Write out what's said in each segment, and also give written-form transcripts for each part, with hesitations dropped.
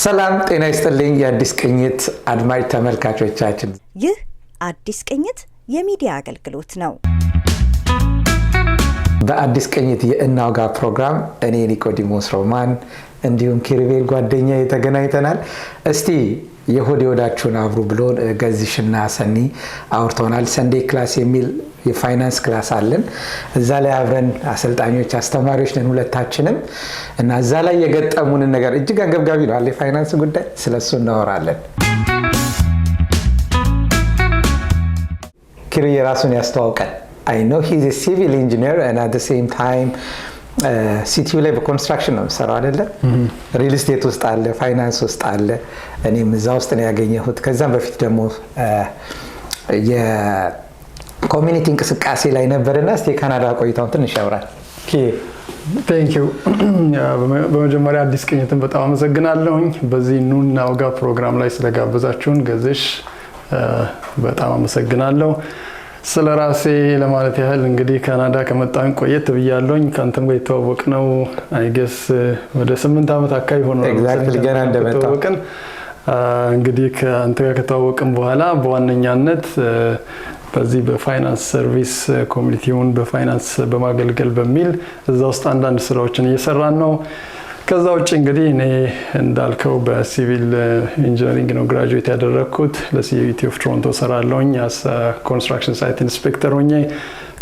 ሰላም ጤና ይስጥልኝ የአዲስ ቅኝት አድማጭ ተመልካቾቻችን ይህ አዲስ ቅኝት የሚዲያ አገልግሎት ነው በአዲስ ቅኝት የእናውጋ ፕሮግራም እኔ ኒቆዲሞስ ሮማን እንዲሁም ኪሩቤል ጓደኛ የተገናኝተናል እስቲ የሆድ ወዳችሁን አብሩ ብሎን ገዝሽና ሰኒ አውርተናል ሰንዴ ክላስ የሚል የፋይናንስ ክላስ አለን እዛ ላይ አብረን አሰልጣኞች አስተማሪዎች ነን ሁለታችንም እና እዛ ላይ የገጠሙን ነገር እጅግ አንገብጋቢ ነው አለ ፋይናንስ ጉዳይ ስለሱ እናወራለን ኪሩ የራሱን ያስተዋውቃል I know he's a civil engineer and at the same time ሲቲዩ ላይ በኮንስትራክሽን ነው ሰራው አይደለ ሪል ስቴት ውስጥ አለ ፋይናንስ ውስጥ አለ እኔም እዛ ውስጥ ነው ያገኘሁት ከዛም በፊት ደግሞ የኮሚኒቲ እንቅስቃሴ ላይ ነበርና እስቲ ካናዳ ቆይታውን ትንሽ ያወራል Thank you በመጀመሪያ አዲስ ቅኝትን በጣም አመሰግናለሁኝ በዚህ ኑና ወጋ ፕሮግራም ላይ ስለጋበዛችሁን ገዝሽ በጣም አመሰግናለሁ ስለራሴ ለማለት ያህል እንግዲህ ካናዳ ከመጣን ቆየት ብያለሁኝ ካንተም ጋር የተዋወቅነው I guess ወደ 8 አመት አካባቢ ሆኗል Exactly ገና እንደመጣው እንግዲህ ካንተ ጋር ከተዋወቅን በኋላ በዋነኛነት በዚህ በፋይናንስ ሰርቪስ ኮሚኒቲውን በፋይናንስ በማገልገል በሚል እዛ ውስጥ አንዳንድ ስራዎችን እየሰራን ነው ከዛ ውጭ እንግዲህ እኔ እንዳልከው በሲቪል ኢንጂነሪንግ ነው ግራጁዌት ያደረኩት ለሲቪቲ ኦፍ ቶሮንቶ ሰራለሁኝ as ኮንስትራክሽን ሳይት ኢንስፔክተር ሆኜ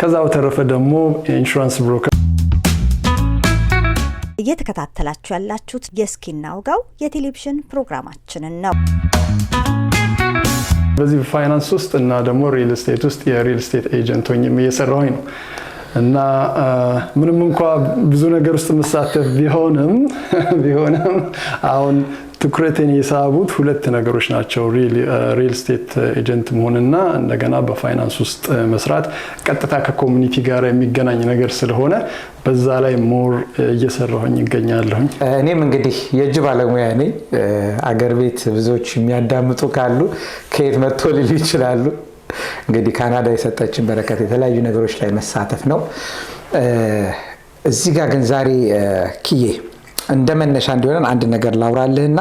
ከዛው ተረፈ ደግሞ ኢንሹራንስ ብሮከር እየተከታተላችሁ ያላችሁት የስኪናውጋው የቴሌቪዥን ፕሮግራማችንን ነው በዚህ ፋይናንስ ውስጥ እና ደግሞ ሪል ስቴት ውስጥ የሪል ስቴት ኤጀንት ሆኜ እየሰራሁኝ ነው እና ምንም እንኳን ብዙ ነገር ውስጥ መሳተፍ ቢሆንም አሁን ትኩረቴን የሳቡት ሁለት ነገሮች ናቸው ሪል ስቴት ኤጀንት መሆንና እንደገና በፋይናንስ ውስጥ መስራት ቀጥታ ከኮሚኒቲ ጋር የሚገናኝ ነገር ስለሆነ በዛ ላይ ሞር እየሰራሁኝ ይገኛለሁኝ እኔም እንግዲህ የእጅ ባለሙያ ነኝ አገር ቤት ብዙዎች የሚያዳምጡ ካሉ ከየት መጥቶ ሊሉ ይችላሉ እንግዲህ ካናዳ የሰጠችን በረከት የተለያዩ ነገሮች ላይ መሳተፍ ነው እዚህ ጋር ግን ዛሬ ኪዬ እንደመነሻ እንዲሆነን አንድ ነገር ላውራልህና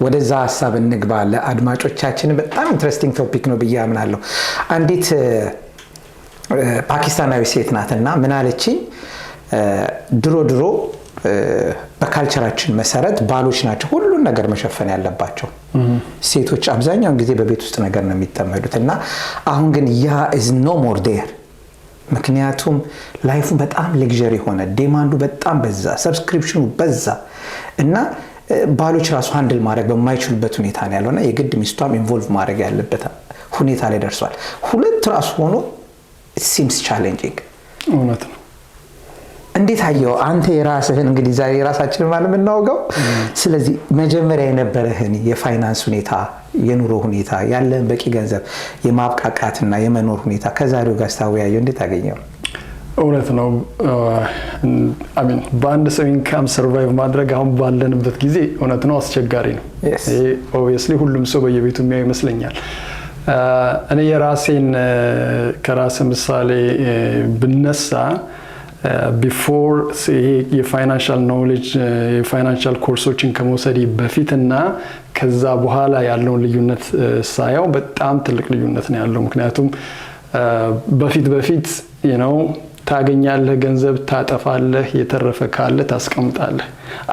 ወደዛ ሐሳብ እንግባ ለአድማጮቻችን በጣም ኢንትረስቲንግ ቶፒክ ነው ብዬ አምናለሁ አንዲት ፓኪስታናዊ ሴት ናትና ምን አለችኝ ድሮ በካልቸራችን መሰረት ባሎች ናቸው ሁሉን ነገር መሸፈን ያለባቸው ሴቶች አብዛኛውን ጊዜ በቤት ውስጥ ነገር ነው የሚጠመዱትና አሁን ግን ያ is no more there ምክንያቱም ላይፉ በጣም ሌክዠሪ ሆነ ዲማንዱ በጣም በዛ ሰብስክሪፕሽኑ በዛ እና ባሎች ራሱ ሃንድል ማድረግ በማይችሉበት ሁኔታ ነው ያለውና የግድ ሚስቷም ኢንቮልቭ ማድረግ ያለበት ሁኔታ ላይ ደርሷል ሁለት ራሱ ሆኖ it seems challenging እውነት ነው እንዴት አየው አንተ የራስህን እንግዲህ ዛሬ ራሳችንን ማለት እናውጋው ስለዚህ መጀመሪያ የነበረህን የፋይናንስ ሁኔታ የኑሮ ሁኔታ ያለን በቂ ገንዘብ የማብቃቃትና የመኖር ሁኔታ ከዛሬው ጋር ታወያየው እንዴት አገኘው እውነት ነው በአንድ ሰው ኢንካም ሰርቫይቭ ማድረግ አሁን ባለንበት ጊዜ እውነት ነው አስቸጋሪ ነው obviously ሁሉም ሰው በየቤቱ የሚያይ ይመስለኛል እኔ የራሴን ከራስ ምሳሌ ብነሳ before የፋይናንሻል ኖሌጅ የፋይናንሻል ኮርሶችን ከመውሰድ በፊትና ከዛ በኋላ ያለውን ልዩነት ሳያው በጣም ትልቅ ልዩነት ነው ያለው ምክንያቱም በፊት you know ታገኛለህ ገንዘብ ታጠፋለህ የተረፈ ካለ ታስቀምጣለህ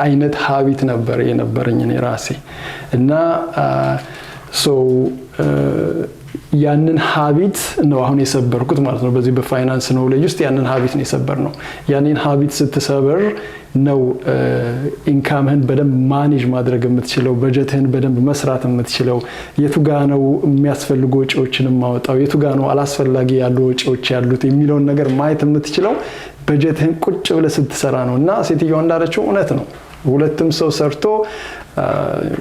አይነት ሀቢት ነበር የነበረኝ እኔ ራሴ እና ያንን ሀቢት ነው አሁን የሰበርኩት ማለት ነው በዚህ በፋይናንስ ኖሌጅ ውስጥ ያንን ሀቢት ነው የሰበርነው ያንን ሀቢት ስትሰበር ነው ኢንካምህን በደንብ ማኔጅ ማድረግ የምትችለው በጀትህን በደንብ መስራት የምትችለው የቱ ጋር ነው የሚያስፈልጉ ወጪዎችን ማውጣው የቱ ጋር ነው አላስፈላጊ ያሉ ወጪዎች ያሉት የሚለው ነገር ማየት የምትችለው በጀትህን ቁጭ ብለህ ስትሰራ ነውና ሴትየው እንዳለችው እውነት ነው ሁለቱም ሰው ሰርቶ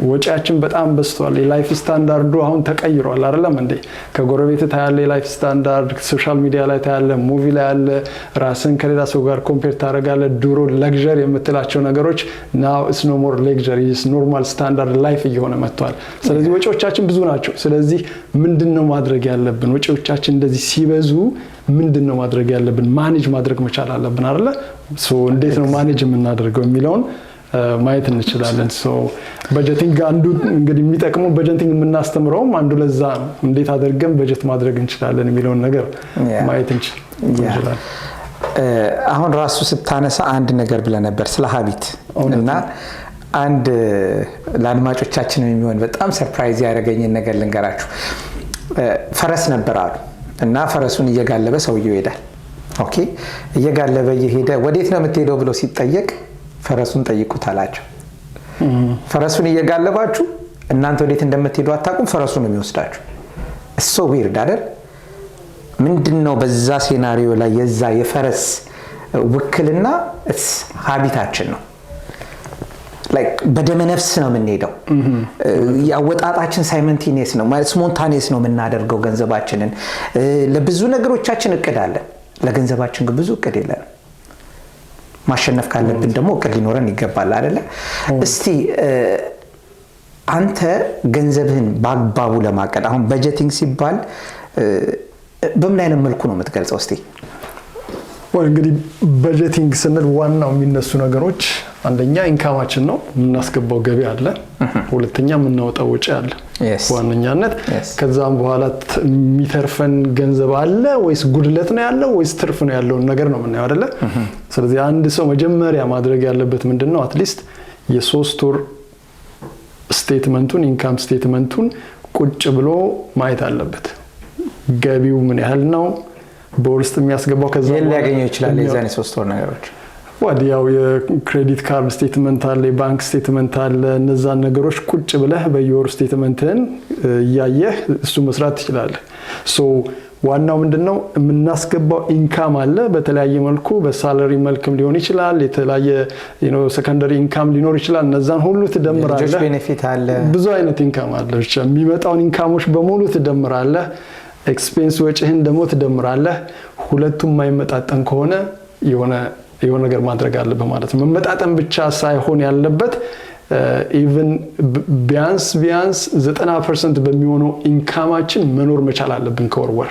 ወጪያችን በጣም በዝቷል የላይፍ ስታንዳርዱ አሁን ተቀይሯል አይደለም እንዴ ከጎረቤት ታያለ የላይፍ ስታንዳርድ ሶሻል ሚዲያ ላይ ታያለ ሙቪ ላይ ያለ ራስን ከሌላ ሰው ጋር ኮምፔር ታደርጋለህ ድሮ ለግዠሪ የምትላቸው ነገሮች now it's no more luxury it's normal standard life እየሆነ መጥቷል ስለዚህ ወጪዎቻችን ብዙ ናቸው ስለዚህ ምንድነው ማድረግ ያለብን ወጪዎቻችን እንደዚህ ሲበዙ ምንድነው ማድረግ ያለብን ማኔጅ ማድረግ መቻል አለብን አይደለ ሶ እንዴት ነው ማኔጅ የምናደርገው የሚለውን ማየት እንችላለን። ሶ በጀቲንግ አንዱ እንግዲህ የሚጠቅመው በጀቲንግ የምናስተምረውም አንዱ ለዛ ነው። እንዴት አድርገን በጀት ማድረግ እንችላለን የሚለውን ነገር ማየት እንችላለን። አሁን ራሱ ስታነሳ አንድ ነገር ብለህ ነበር ስለ ሀቢት እና አንድ ለአድማጮቻችን የሚሆን በጣም ሰርፕራይዝ ያደረገኝን ነገር ልንገራችሁ። ፈረስ ነበር አሉ እና ፈረሱን እየጋለበ ሰውየው ይሄዳል። ኦኬ እየጋለበ እየሄደ ወዴት ነው የምትሄደው ብሎ ሲጠየቅ ፈረሱን ጠይቁት አላቸው። ፈረሱን እየጋለባችሁ እናንተ ወዴት እንደምትሄዱ አታውቁም፣ ፈረሱ ነው የሚወስዳችሁ። እሱ ዊርድ አይደል? ምንድነው በዛ ሴናሪዮ ላይ የዛ የፈረስ ውክልና ሀቢታችን ነው። ላይክ በደመ ነፍስ ነው የምንሄደው። ያወጣጣችን ሳይመንቲኒየስ ነው ማለት ስፖንታኒየስ ነው የምናደርገው ገንዘባችንን። ለብዙ ነገሮቻችን እቅድ አለን፣ ለገንዘባችን ግን ብዙ እቅድ የለንም። ማሸነፍ ካለብን ደግሞ እቅድ ሊኖረን ይገባል አይደለ? እስቲ አንተ ገንዘብህን በአግባቡ ለማቀድ አሁን በጀቲንግ ሲባል በምን አይነት መልኩ ነው የምትገልጸው? እስቲ እንግዲህ በጀቲንግ ስንል ዋናው የሚነሱ ነገሮች አንደኛ ኢንካማችን ነው፣ የምናስገባው ገቢ አለ። ሁለተኛ የምናወጣው ወጪ አለ ዋነኛነት። ከዛም በኋላ የሚተርፈን ገንዘብ አለ ወይስ ጉድለት ነው ያለው ወይስ ትርፍ ነው ያለው ነገር ነው የምናየው አይደለ? ስለዚህ አንድ ሰው መጀመሪያ ማድረግ ያለበት ምንድነው አትሊስት የ3 ወር ስቴትመንቱን ኢንካም ስቴትመንቱን ቁጭ ብሎ ማየት አለበት። ገቢው ምን ያህል ነው፣ በወር ውስጥ የሚያስገባው ከዛ ሊያገኘው ይችላል የዛኔ 3 ወር ነገሮች ወዲያው የክሬዲት ካርድ ስቴትመንት አለ፣ የባንክ ስቴትመንት አለ። እነዛን ነገሮች ቁጭ ብለህ በየወር ስቴትመንትን እያየህ እሱ መስራት ትችላለህ። ሶ ዋናው ምንድነው የምናስገባው ኢንካም አለ። በተለያየ መልኩ በሳላሪ መልክም ሊሆን ይችላል፣ የተለያየ ሰከንደሪ ኢንካም ሊኖር ይችላል። እነዛን ሁሉ ትደምራለህ። ልጆች ቤኔፊት አለ፣ ብዙ አይነት ኢንካም አለ። ብቻ የሚመጣውን ኢንካሞች በሙሉ ትደምራለህ። ኤክስፔንስ ወጪህን ደግሞ ትደምራለህ። ሁለቱም የማይመጣጠን ከሆነ የሆነ ነገር ማድረግ አለበት ማለት ነው። መመጣጠን ብቻ ሳይሆን ያለበት ኢቭን ቢያንስ 90% በሚሆነው ኢንካማችን መኖር መቻል አለብን ከወር።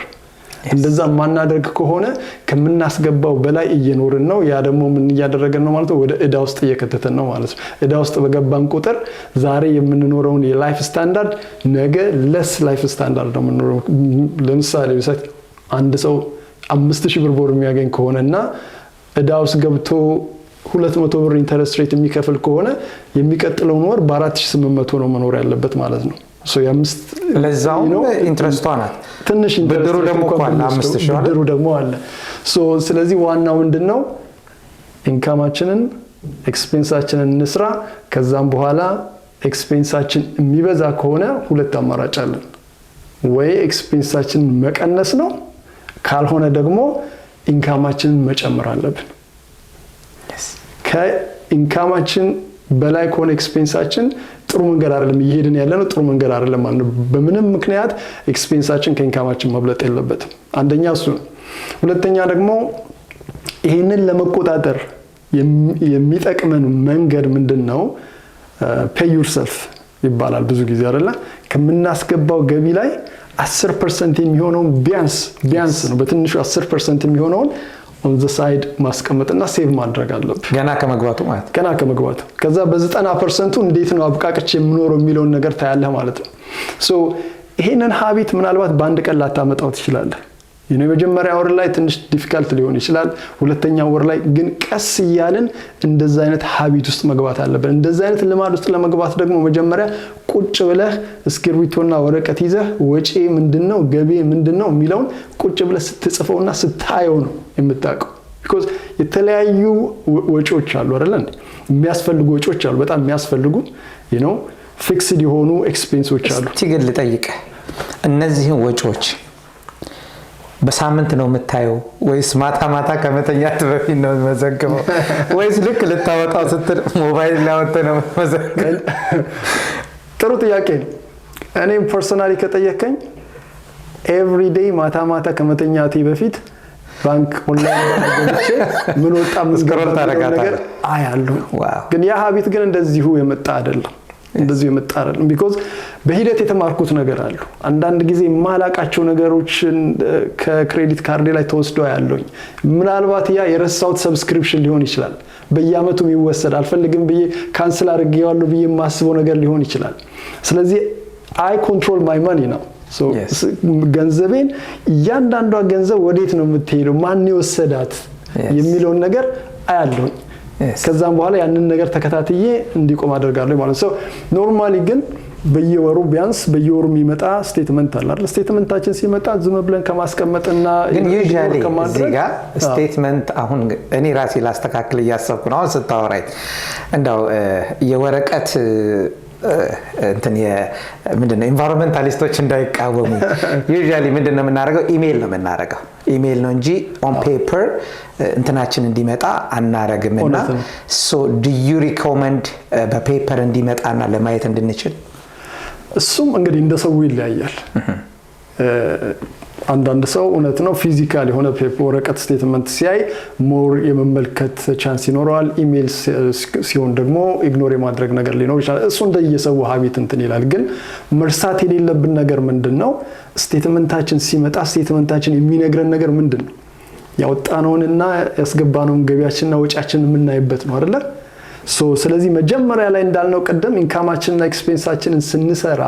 እንደዛ ማናደርግ ከሆነ ከምናስገባው በላይ እየኖርን ነው። ያ ደግሞ ምን እያደረገን ነው ማለት ነው? ወደ እዳ ውስጥ እየከተተን ነው ማለት ነው። እዳ ውስጥ በገባን ቁጥር ዛሬ የምንኖረውን የላይፍ ስታንዳርድ ነገ ለስ ላይፍ ስታንዳርድ ነው የምንኖረው። ለምሳሌ አንድ ሰው 5000 ብር በወር የሚያገኝ ከሆነና እዳ ውስጥ ገብቶ 200 ብር ኢንተረስት ሬት የሚከፍል ከሆነ የሚቀጥለውን ወር በ4800 ነው መኖር ያለበት ማለት ነው። ለዛው ኢንትረስቷ ናት ትንሽ ኢንትረስት፣ ብድሩ ደግሞ አለ 5000 ብድሩ ደግሞ አለ። ስለዚህ ዋናው ምንድነው ኢንካማችንን ኤክስፔንሳችንን እንስራ። ከዛም በኋላ ኤክስፔንሳችን የሚበዛ ከሆነ ሁለት አማራጭ አለን። ወይ ኤክስፔንሳችንን መቀነስ ነው፣ ካልሆነ ደግሞ ኢንካማችንን መጨመር አለብን። ከኢንካማችን በላይ ከሆነ ኤክስፔንሳችን ጥሩ መንገድ አይደለም እየሄድን ያለነው፣ ጥሩ መንገድ አይደለም ማለት ነው። በምንም ምክንያት ኤክስፔንሳችን ከኢንካማችን መብለጥ የለበትም። አንደኛ እሱ ነው። ሁለተኛ ደግሞ ይሄንን ለመቆጣጠር የሚጠቅመን መንገድ ምንድነው? ፔይ ዩርሰልፍ ይባላል ብዙ ጊዜ አይደለ? ከምናስገባው ገቢ ላይ 10% የሚሆነውን ቢያንስ ነው በትንሹ 10% የሚሆነውን on the side ማስቀመጥና ሴቭ ማድረግ አለብን። ገና ከመግባቱ ከዛ በ90% እንዴት ነው አብቃቅቼ የምኖረው የሚለውን ነገር ታያለህ ማለት ነው። ይሄንን ሀቢት ምናልባት በአንድ ቀን ላታመጣው ትችላለህ። የመጀመሪያ ወር ላይ ትንሽ ዲፊካልት ሊሆን ይችላል። ሁለተኛ ወር ላይ ግን ቀስ እያልን እንደዛ አይነት ሀቢት ውስጥ መግባት አለብን። እንደዛ አይነት ልማድ ውስጥ ለመግባት ደግሞ መጀመሪያ ቁጭ ብለህ እስክሪብቶና ወረቀት ይዘህ ወጪ ምንድነው ገቢ ምንድነው የሚለውን ቁጭ ብለህ ስትጽፈውና ስታየው ነው የምታውቀው። because የተለያዩ ወጪዎች አሉ አይደል? የሚያስፈልጉ ወጪዎች አሉ፣ በጣም የሚያስፈልጉ ፊክስድ የሆኑ ኤክስፔንሶች አሉ። እስቲ ግን ልጠይቅህ፣ እነዚህን ወጪዎች በሳምንት ነው የምታየው ወይስ ማታ ከመተኛት በፊት ነው መዘግበው ወይስ ልክ ልታወጣው ስትል ሞባይል ላይ ወጥተህ ነው መዘግበው? ጥሩ ጥያቄ ነው። እኔ ፐርሰናሊ ከጠየቀኝ ኤቭሪ ዴይ ማታ ከመተኛቴ በፊት ባንክ ኦንላይን ባንክ ምን ወጣ መስገረታ ነገር አያለሁ። ግን ያ ሀቢት ግን እንደዚሁ የመጣ አይደለም። እንደዚህ የመጣ አይደለም። ቢኮዝ በሂደት የተማርኩት ነገር አለ። አንዳንድ ጊዜ የማላቃቸው ነገሮችን ከክሬዲት ካርድ ላይ ተወስደው ያለውኝ ምናልባት ያ የረሳሁት ሰብስክሪፕሽን ሊሆን ይችላል። በየአመቱ የሚወሰድ አልፈልግም ብዬ ካንስል አድርጌዋለሁ ብዬ የማስበው ነገር ሊሆን ይችላል። ስለዚህ አይ ኮንትሮል ማይ ማኒ ነው። ገንዘቤን እያንዳንዷ ገንዘብ ወዴት ነው የምትሄደው፣ ማን የወሰዳት የሚለውን ነገር አያለሁኝ። ከዛም በኋላ ያንን ነገር ተከታትዬ እንዲቆም አደርጋለሁ ማለት ነው። ኖርማሊ ግን በየወሩ ቢያንስ በየወሩ የሚመጣ ስቴትመንት አለ አይደል? ስቴትመንታችን ሲመጣ ዝም ብለን ከማስቀመጥና ግን ዩዥዋሊ እዚህ ጋር ስቴትመንት አሁን እኔ ራሴ ላስተካክል እያሰብኩ ነው አሁን ስታወራኝ እንደው የወረቀት እንትን ምንድነው ኢንቫይሮንመንታሊስቶች እንዳይቃወሙ ዩዥዋሊ ምንድነው የምናደርገው ኢሜል ነው የምናደርገው ኢሜል ነው እንጂ ኦን ፔፐር እንትናችን እንዲመጣ አናረግምና ሶ ዱ ዩ ሪኮመንድ በፔፐር እንዲመጣና ለማየት እንድንችል እሱም እንግዲህ እንደ ሰው ይለያያል። አንዳንድ ሰው እውነት ነው ፊዚካል የሆነ ፔፐር ወረቀት ስቴትመንት ሲያይ ሞር የመመልከት ቻንስ ይኖረዋል። ኢሜል ሲሆን ደግሞ ኢግኖር የማድረግ ነገር ሊኖር ይችላል። እሱ እንደየሰው ሀቢት እንትን ይላል። ግን መርሳት የሌለብን ነገር ምንድነው ስቴትመንታችን ሲመጣ ስቴትመንታችን የሚነግረን ነገር ምንድነው ያወጣነውንና ያስገባነውን ገቢያችንና ወጪያችንን የምናይበት ነው አይደል? ስለዚህ መጀመሪያ ላይ እንዳልነው ቀደም ኢንካማችንና ኤክስፔንሳችንን ስንሰራ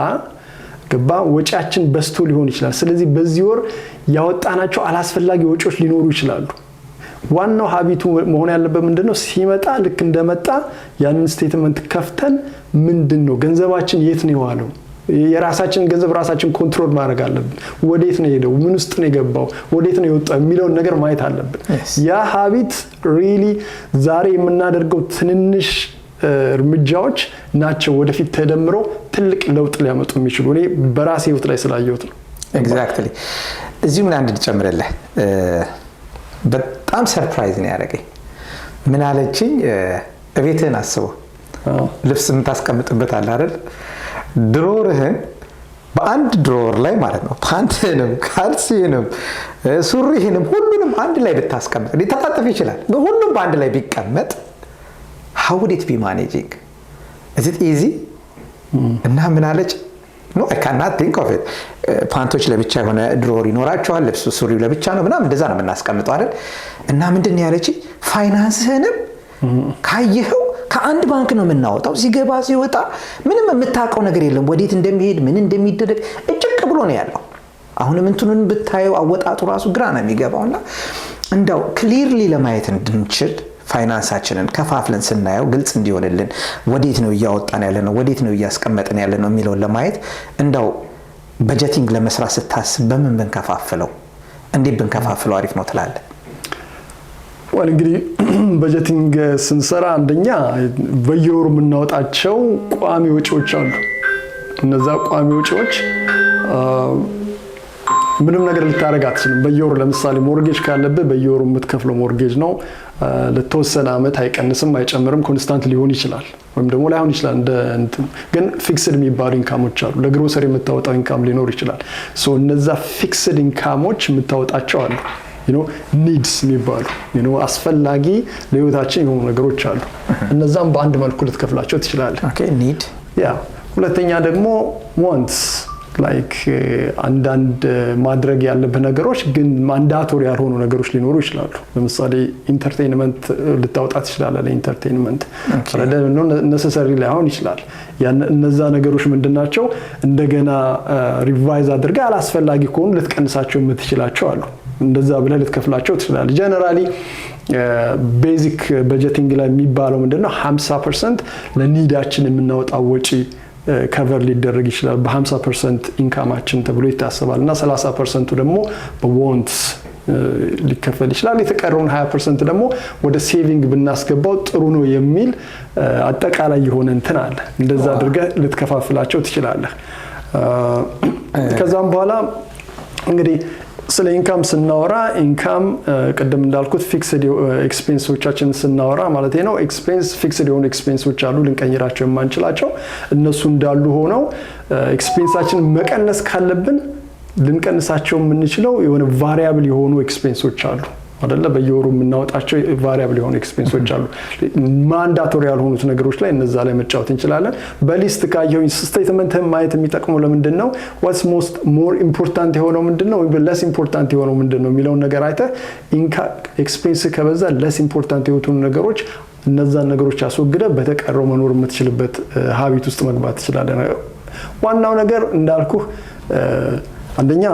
ገባ ወጪያችን በስቶ ሊሆን ይችላል። ስለዚህ በዚህ ወር ያወጣናቸው አላስፈላጊ ወጪዎች ሊኖሩ ይችላሉ። ዋናው ሀቢቱ መሆን ያለበት ምንድነው ሲመጣ ልክ እንደመጣ ያንን ስቴትመንት ከፍተን ምንድነው ገንዘባችን የት ነው የዋለው፣ የራሳችን ገንዘብ ራሳችን ኮንትሮል ማድረግ አለብን። ወዴት ነው ሄደው፣ ምን ውስጥ ነው የገባው፣ ወዴት ነው የወጣው የሚለውን ነገር ማየት አለብን። ያ ሀቢት ሪሊ ዛሬ የምናደርገው ትንንሽ እርምጃዎች ናቸው ወደፊት ተደምረው ትልቅ ለውጥ ሊያመጡ የሚችሉ። እኔ በራሴ ህይወት ላይ ስላየሁት ነው። ኤግዛክትሊ። እዚህ ምን አንድ ልጨምርልህ፣ በጣም ሰርፕራይዝ ነው ያደረገኝ። ምን አለችኝ፣ እቤትህን አስበው ልብስ የምታስቀምጥበት አለ አይደል? ድሮርህን በአንድ ድሮር ላይ ማለት ነው ፓንትህንም ካልሲህንም ሱሪህንም ሁሉንም አንድ ላይ ብታስቀምጥ ሊተጣጠፍ ይችላል። ሁሉም በአንድ ላይ ቢቀመጥ how would it be managing? Is it easy? እና ምን አለች no I cannot think of it ፓንቶች ለብቻ የሆነ ድሮር ይኖራቸዋል፣ ልብሱ ሱሪው ለብቻ ነው ምናምን እንደዛ ነው የምናስቀምጠው አይደል? እና ምንድነው ያለች ፋይናንስህንም ካየኸው ከአንድ ባንክ ነው የምናወጣው። ሲገባ ሲወጣ ምንም የምታውቀው ነገር የለም፣ ወዴት እንደሚሄድ ምን እንደሚደረግ እጭቅ ብሎ ነው ያለው። አሁንም እንትኑን ብታየው አወጣጡ ራሱ ግራ ነው የሚገባውና እንደው ክሊርሊ ለማየት እንድንችል ፋይናንሳችንን ከፋፍለን ስናየው ግልጽ እንዲሆንልን ወዴት ነው እያወጣን ያለነው ወዴት ነው እያስቀመጥን ያለነው የሚለውን ለማየት እንደው በጀቲንግ ለመስራት ስታስብ በምን ብንከፋፍለው እንዴት ብንከፋፍለው አሪፍ ነው ትላለህ? ወል እንግዲህ በጀቲንግ ስንሰራ አንደኛ በየወሩ የምናወጣቸው ቋሚ ወጪዎች አሉ። እነዛ ቋሚ ወጪዎች ምንም ነገር ልታረግ አትችልም። በየወሩ ለምሳሌ ሞርጌጅ ካለብህ በየወሩ የምትከፍለው ሞርጌጅ ነው። ለተወሰነ አመት አይቀንስም አይጨምርም፣ ኮንስታንት ሊሆን ይችላል ወይም ደግሞ ላይሆን ይችላል። ግን ፊክስድ የሚባሉ ኢንካሞች አሉ። ለግሮሰሪ የምታወጣው ኢንካም ሊኖር ይችላል። እነዛ ፊክስድ ኢንካሞች የምታወጣቸው አሉ። ኒድስ የሚባሉ አስፈላጊ ለህይወታችን የሆኑ ነገሮች አሉ። እነዛም በአንድ መልኩ ልትከፍላቸው ትችላለህ። ኦኬ ኒድ ያ። ሁለተኛ ደግሞ ዋንትስ ላይክ አንዳንድ ማድረግ ያለብህ ነገሮች ግን ማንዳቶሪ ያልሆኑ ነገሮች ሊኖሩ ይችላሉ። ለምሳሌ ኢንተርቴይንመንት ልታወጣ ትችላለህ። ለኢንተርቴይንመንት ነሰሰሪ ላይሆን ይችላል። እነዛ ነገሮች ምንድናቸው? እንደገና ሪቫይዝ አድርገህ አላስፈላጊ ከሆኑ ልትቀንሳቸው የምትችላቸው አሉ። እንደዛ ብለህ ልትከፍላቸው ትችላለህ። ጀነራሊ ቤዚክ በጀቲንግ ላይ የሚባለው ምንድነው 50% ለኒዳችን የምናወጣው ወጪ ከቨር ሊደረግ ይችላል በ50% ኢንካማችን ተብሎ ይታሰባል እና 30% ደግሞ በዋንትስ ሊከፈል ይችላል። የተቀረውን 20% ደግሞ ወደ ሴቪንግ ብናስገባው ጥሩ ነው የሚል አጠቃላይ የሆነ እንትን አለ። እንደዛ አድርገህ ልትከፋፍላቸው ትችላለህ። ከዛም በኋላ እንግዲህ ስለ ኢንካም ስናወራ ኢንካም ቀደም እንዳልኩት ፊክስድ ኤክስፔንሶቻችን ስናወራ ማለት ነው። ኤክስፔንስ ፊክስድ የሆኑ ኤክስፔንሶች አሉ ልንቀይራቸው የማንችላቸው። እነሱ እንዳሉ ሆነው ኤክስፔንሳችን መቀነስ ካለብን ልንቀንሳቸው የምንችለው የሆነ ቫሪያብል የሆኑ ኤክስፔንሶች አሉ። አይደለ? በየወሩ የምናወጣቸው ቫሪያብል የሆኑ ኤክስፔንሶች አሉ። ማንዳቶሪ ያልሆኑት ነገሮች ላይ እነዛ ላይ መጫወት እንችላለን። በሊስት ካየሁኝ ስቴትመንትህን ማየት የሚጠቅመው ለምንድን ነው? ዋትስ ሞር ኢምፖርታንት የሆነው ምንድን ነው ወይም ለስ ኢምፖርታንት የሆነው ምንድን ነው የሚለውን ነገር አይተህ ኤክስፔንስ ከበዛ ለስ ኢምፖርታንት የሆኑ ነገሮች እነዛን ነገሮች አስወግደህ በተቀረው መኖር የምትችልበት ሀቢት ውስጥ መግባት ትችላለህ። ዋናው ነገር እንዳልኩህ አንደኛ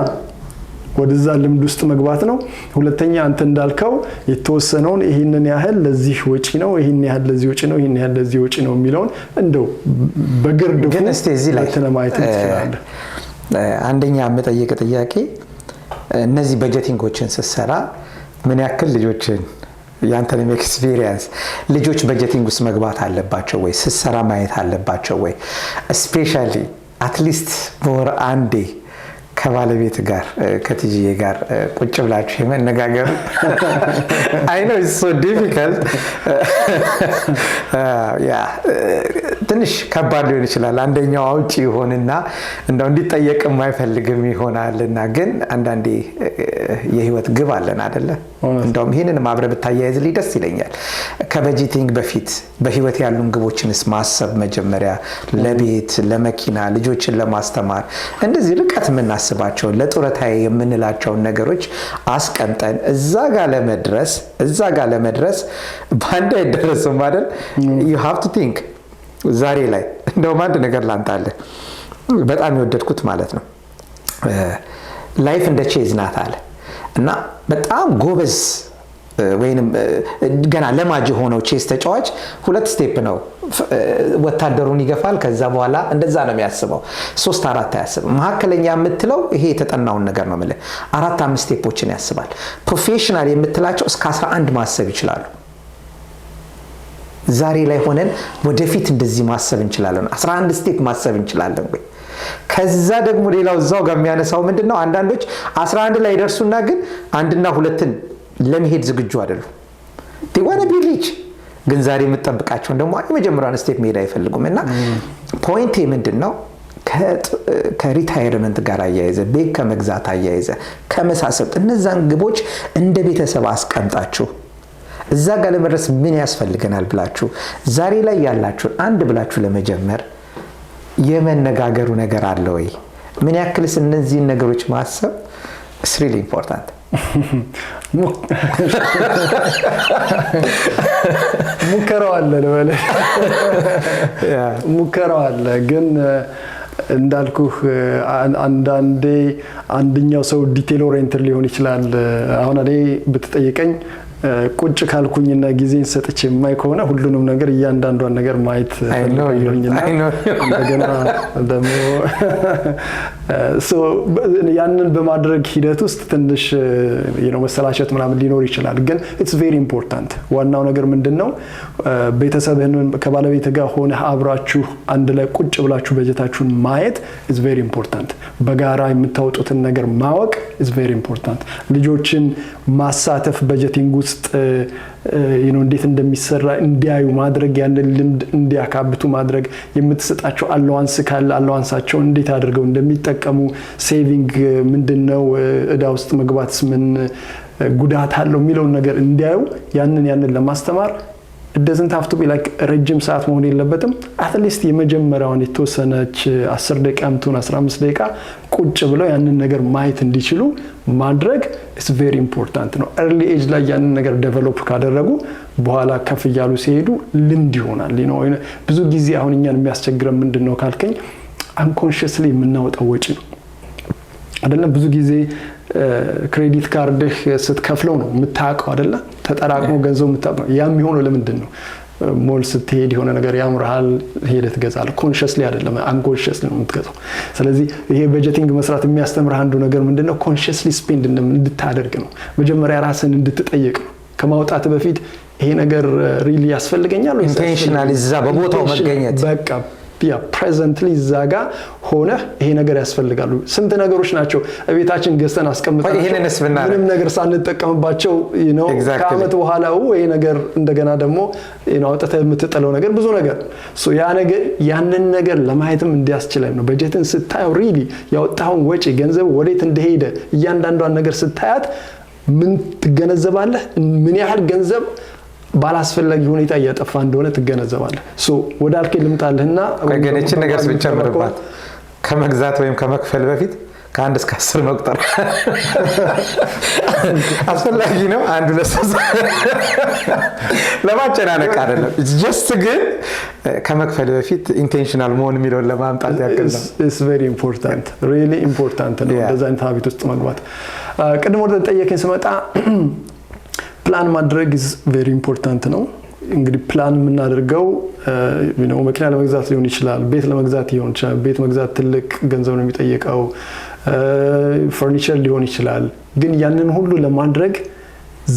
ወደዛ ልምድ ውስጥ መግባት ነው። ሁለተኛ አንተ እንዳልከው የተወሰነውን ይህንን ያህል ለዚህ ወጪ ነው፣ ይህን ያህል ለዚህ ወጪ ነው፣ ይህን ያህል ለዚህ ወጪ ነው የሚለውን እንደው በግርድፉ ግን እስቲ እዚህ ላይ ማየት ትችላለህ። አንደኛ የምጠይቅ ጥያቄ እነዚህ በጀቲንጎችን ስትሰራ ምን ያክል ልጆችን ያንተንም ኤክስፒሪየንስ ልጆች በጀቲንግ ውስጥ መግባት አለባቸው ወይ? ስትሰራ ማየት አለባቸው ወይ? ስፔሻሊ አትሊስት በወር አንዴ ከባለቤት ጋር ከቲጂዬ ጋር ቁጭ ብላችሁ የመነጋገሩ አይ ኖ ኢትስ ሶ ዲፊካልት ትንሽ ከባድ ሊሆን ይችላል። አንደኛው አውጪ ይሆንና እንደው እንዲጠየቅ የማይፈልግም ይሆናልና ግን አንዳንዴ የህይወት ግብ አለን አይደለ? እንደውም ይሄንን ማብረ ብታያይዝልኝ ደስ ይለኛል። ከበጀቲንግ በፊት በህይወት ያሉን ግቦችንስ ማሰብ መጀመሪያ ለቤት፣ ለመኪና፣ ልጆችን ለማስተማር እንደዚህ ርቀት የምናስባቸው ለጡረታ የምንላቸውን ነገሮች አስቀምጠን እዛ ጋር ለመድረስ ባንድ አይደረስም አይደል? you have to think ዛሬ ላይ እንደውም አንድ ነገር ላንጣለ በጣም የወደድኩት ማለት ነው ላይፍ እንደ ቼዝ ናት አለ እና በጣም ጎበዝ ወይንም ገና ለማጅ ሆነው ቼስ ተጫዋች ሁለት ስቴፕ ነው ወታደሩን ይገፋል። ከዛ በኋላ እንደዛ ነው የሚያስበው 3-4 አያስብም። መሀከለኛ የምትለው ይሄ የተጠናውን ነገር ነው ማለት 4-5 ስቴፖችን ያስባል። ፕሮፌሽናል የምትላቸው እስከ 11 ማሰብ ይችላሉ። ዛሬ ላይ ሆነን ወደፊት እንደዚህ ማሰብ እንችላለን። 11 ስቴፕ ማሰብ እንችላለን ወይ? ከዛ ደግሞ ሌላው እዛው ጋር የሚያነሳው ምንድነው አንዳንዶች 11 ላይ ደርሱና ግን 1 እና 2ን ለመሄድ ዝግጁ አይደሉም። they want to be rich ግን ዛሬ የምትጠብቃቸውን ደግሞ የመጀመሪያውን ስቴፕ መሄድ አይፈልጉም። እና ፖይንቴ ምንድነው ከሪታየርመንት ጋር አያይዘ ቤት ከመግዛት አያይዘ ከመሳሰሉት እነዛን ግቦች እንደ ቤተሰብ አስቀምጣችሁ እዛ ጋር ለመድረስ ምን ያስፈልገናል ብላችሁ ዛሬ ላይ ያላችሁን አንድ ብላችሁ ለመጀመር የመነጋገሩ ነገር አለ ወይ? ምን ያክልስ እነዚህን ነገሮች ማሰብ is really important ሙከራው አለ ለበለ ሙከራው አለ ግን እንዳልኩህ አንዳንዴ አንደኛው ሰው ዲቴል ኦሪየንትድ ሊሆን ይችላል። አሁን እኔ ብትጠይቀኝ ቁጭ ካልኩኝና ጊዜን ሰጥቼ የማይ ከሆነ ሁሉንም ነገር እያንዳንዷን ነገር ማየት ፈልጋለሁኝና እንደገና ደግሞ ያንን በማድረግ ሂደት ውስጥ ትንሽ መሰላቸት ምናምን ሊኖር ይችላል። ግን it's very important ዋናው ነገር ምንድነው ቤተሰብህን ከባለቤት ጋር ሆነ አብራችሁ አንድ ላይ ቁጭ ብላችሁ በጀታችሁን ማየት is very important። በጋራ የምታወጡትን ነገር ማወቅ is very important። ልጆችን ማሳተፍ በጀቲንግ ውስጥ እንዴት እንደሚሰራ እንዲያዩ ማድረግ ያንን ልምድ እንዲያካብቱ ማድረግ የምትሰጣቸው አላዋንስ ካለ አላዋንሳቸው እንዴት አድርገው እንደሚጠቀሙ ሴቪንግ ምንድነው እዳ ውስጥ መግባትስ ምን ጉዳት አለው የሚለው ነገር እንዲያዩ ያንን ለማስተማር it doesn't have to be like ረጅም ሰዓት መሆን የለበትም። at least የመጀመሪያውን የተወሰነች 10 ደቂቃም ትሁን 15 ደቂቃ ቁጭ ብለው ያንን ነገር ማየት እንዲችሉ ማድረግ is very important ነው። early age ላይ ያንን ነገር ዴቨሎፕ ካደረጉ በኋላ ከፍ ይያሉ ሲሄዱ ልምድ ይሆናል። ብዙ ጊዜ አሁን እኛን የሚያስቸግረን ምንድነው ካልከኝ unconsciously የምናወጣው ወጪ ነው አይደለም። ብዙ ጊዜ ክሬዲት ካርድህ ስትከፍለው ነው የምታውቀው አይደለ? ተጠራቅሞ ገንዘብ የምታውቀው ያም ይሆነው ለምንድን ነው? ሞል ስትሄድ የሆነ ነገር ያምርሃል ሄደህ ትገዛለህ። ኮንሺየስሊ አይደለም አንኮንሺየስሊ ነው የምትገዛው። ስለዚህ ይሄ በጀቲንግ መስራት የሚያስተምርህ አንዱ ነገር ምንድነው? ኮንሺየስሊ ስፔንድ እንድታደርግ ነው። መጀመሪያ ራስን እንድትጠይቅ ነው። ከማውጣት በፊት ይሄ ነገር ሪሊ ያስፈልገኛል ወይ? ኢንቴንሽናሊ እዛ በቦታው መገኘት በቃ ፕሬዘንትሊ ዛጋ ሆነ ይሄ ነገር ያስፈልጋሉ። ስንት ነገሮች ናቸው እቤታችን ገዝተን አስቀምጠናቸው ምንም ነገር ሳንጠቀምባቸው ከአመት በኋላ ይሄ ነገር እንደገና ደግሞ አውጥተህ የምትጠለው ነገር ብዙ ነገር ያንን ነገር ለማየትም እንዲያስችላል ነው። በጀትን ስታየው ሪሊ ያወጣውን ወጪ ገንዘብ ወዴት እንደሄደ እያንዳንዷን ነገር ስታያት ምን ትገነዘባለህ? ምን ያህል ገንዘብ ባላስፈላጊ ሁኔታ እያጠፋ እንደሆነ ትገነዘባለህ። ወደ አልከኝ ልምጣልህና ከገነችን ነገር ብንጨምርባት ከመግዛት ወይም ከመክፈል በፊት ከ1 እስከ 10 መቁጠር አስፈላጊ ነው። 1 2 3 ለማጨናነቅ አይደለም። ጀስት ግን ከመክፈል በፊት ኢንቴንሽናል መሆን የሚለውን ለማምጣት ያክል ነው። ኢትስ ቬሪ ኢምፖርታንት ሪሊ ኢምፖርታንት ነው እንደዛ አይነት ሀቢት ውስጥ መግባት። ቅድም ወደ ጠየቀኝ ስመጣ ፕላን ማድረግ ኢዝ ቬሪ ኢምፖርታንት ነው። እንግዲህ ፕላን የምናደርገው መኪና ለመግዛት ሊሆን ይችላል፣ ቤት ለመግዛት ሊሆን ይችላል። ቤት መግዛት ትልቅ ገንዘብ ነው የሚጠይቀው፣ ፈርኒቸር ሊሆን ይችላል። ግን ያንን ሁሉ ለማድረግ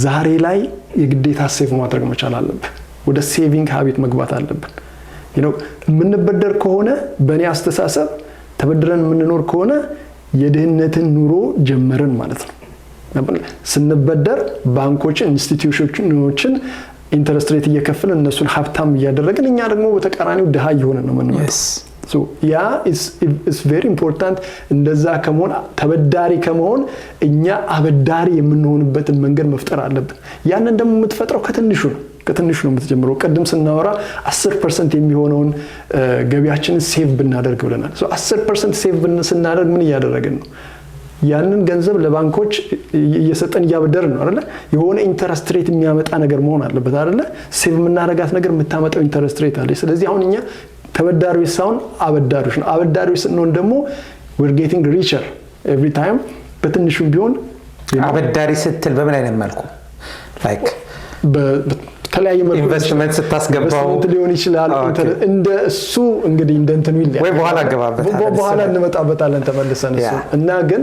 ዛሬ ላይ የግዴታ ሴቭ ማድረግ መቻል አለብን። ወደ ሴቪንግ ሀቢት መግባት አለብን። የምንበደር ከሆነ በእኔ አስተሳሰብ ተበድረን የምንኖር ከሆነ የድህነትን ኑሮ ጀመርን ማለት ነው። ስንበደር ባንኮችን፣ ኢንስቲትዩሽኖችን ኢንተረስት ሬት እየከፈልን እነሱን ሀብታም እያደረግን እኛ ደግሞ በተቃራኒው ድሃ እየሆነ ነው የምንመጣው። ያ ኢስ ቬሪ ኢምፖርታንት። እንደዛ ከመሆን ተበዳሪ ከመሆን እኛ አበዳሪ የምንሆንበትን መንገድ መፍጠር አለብን። ያንን ደግሞ የምትፈጥረው ከትንሹ ነው የምትጀምረው። ቀደም ስናወራ 10% የሚሆነውን ገቢያችንን ሴቭ ብናደርግ ብለናል። 10% ሴቭ ስናደርግ ምን እያደረግን ነው? ያንን ገንዘብ ለባንኮች እየሰጠን እያበደርን ነው አይደለ? የሆነ ኢንተረስት ሬት የሚያመጣ ነገር መሆን አለበት አይደለ? ሴቭ የምናደርጋት ነገር የምታመጣው ኢንተረስት ሬት አለ። ስለዚህ አሁን እኛ ተበዳሪዎች ሳይሆን አበዳሪዎች ነው። አበዳሪዎች ስንሆን ደግሞ we're getting richer every time። በትንሹም ቢሆን አበዳሪ ስትል በምን አይነት መልኩ ላይክ ተለያየ መልኩ ኢንቨስትመንት ስታስገባው ሊሆን ይችላል። እንደ እሱ እንግዲህ እንደ እንትኑ ይላል ወይ በኋላ እንመጣበታለን ተመልሰን እሱ እና ግን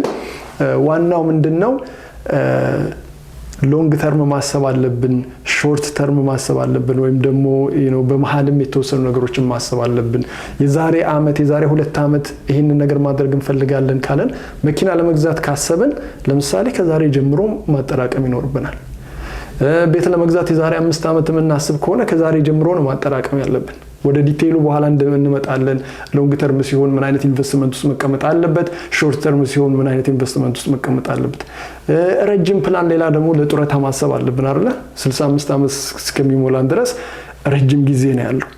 ዋናው ምንድነው ሎንግ ተርም ማሰብ አለብን፣ ሾርት ተርም ማሰብ አለብን፣ ወይም ደግሞ በመሃልም የተወሰኑ ነገሮችን ማሰብ አለብን። የዛሬ አመት የዛሬ 2 አመት ይሄንን ነገር ማድረግ እንፈልጋለን ካለን መኪና ለመግዛት ካሰብን ለምሳሌ ከዛሬ ጀምሮ ማጠራቀም ይኖርብናል። ቤት ለመግዛት የዛሬ 5 አመት የምናስብ ከሆነ ከዛሬ ጀምሮ ነው ማጠራቀም ያለብን። ወደ ዲቴይሉ በኋላ እንመጣለን። ሎንግ ተርም ሲሆን ምን አይነት ኢንቨስትመንት ውስጥ መቀመጥ አለበት፣ ሾርት ተርም ሲሆን ምን አይነት ኢንቨስትመንት ውስጥ መቀመጥ አለበት። ረጅም ፕላን ሌላ ደግሞ ለጡረታ ማሰብ አለብን አይደለ? 65 አመት እስከሚሞላን ድረስ ረጅም ጊዜ ነው ያለው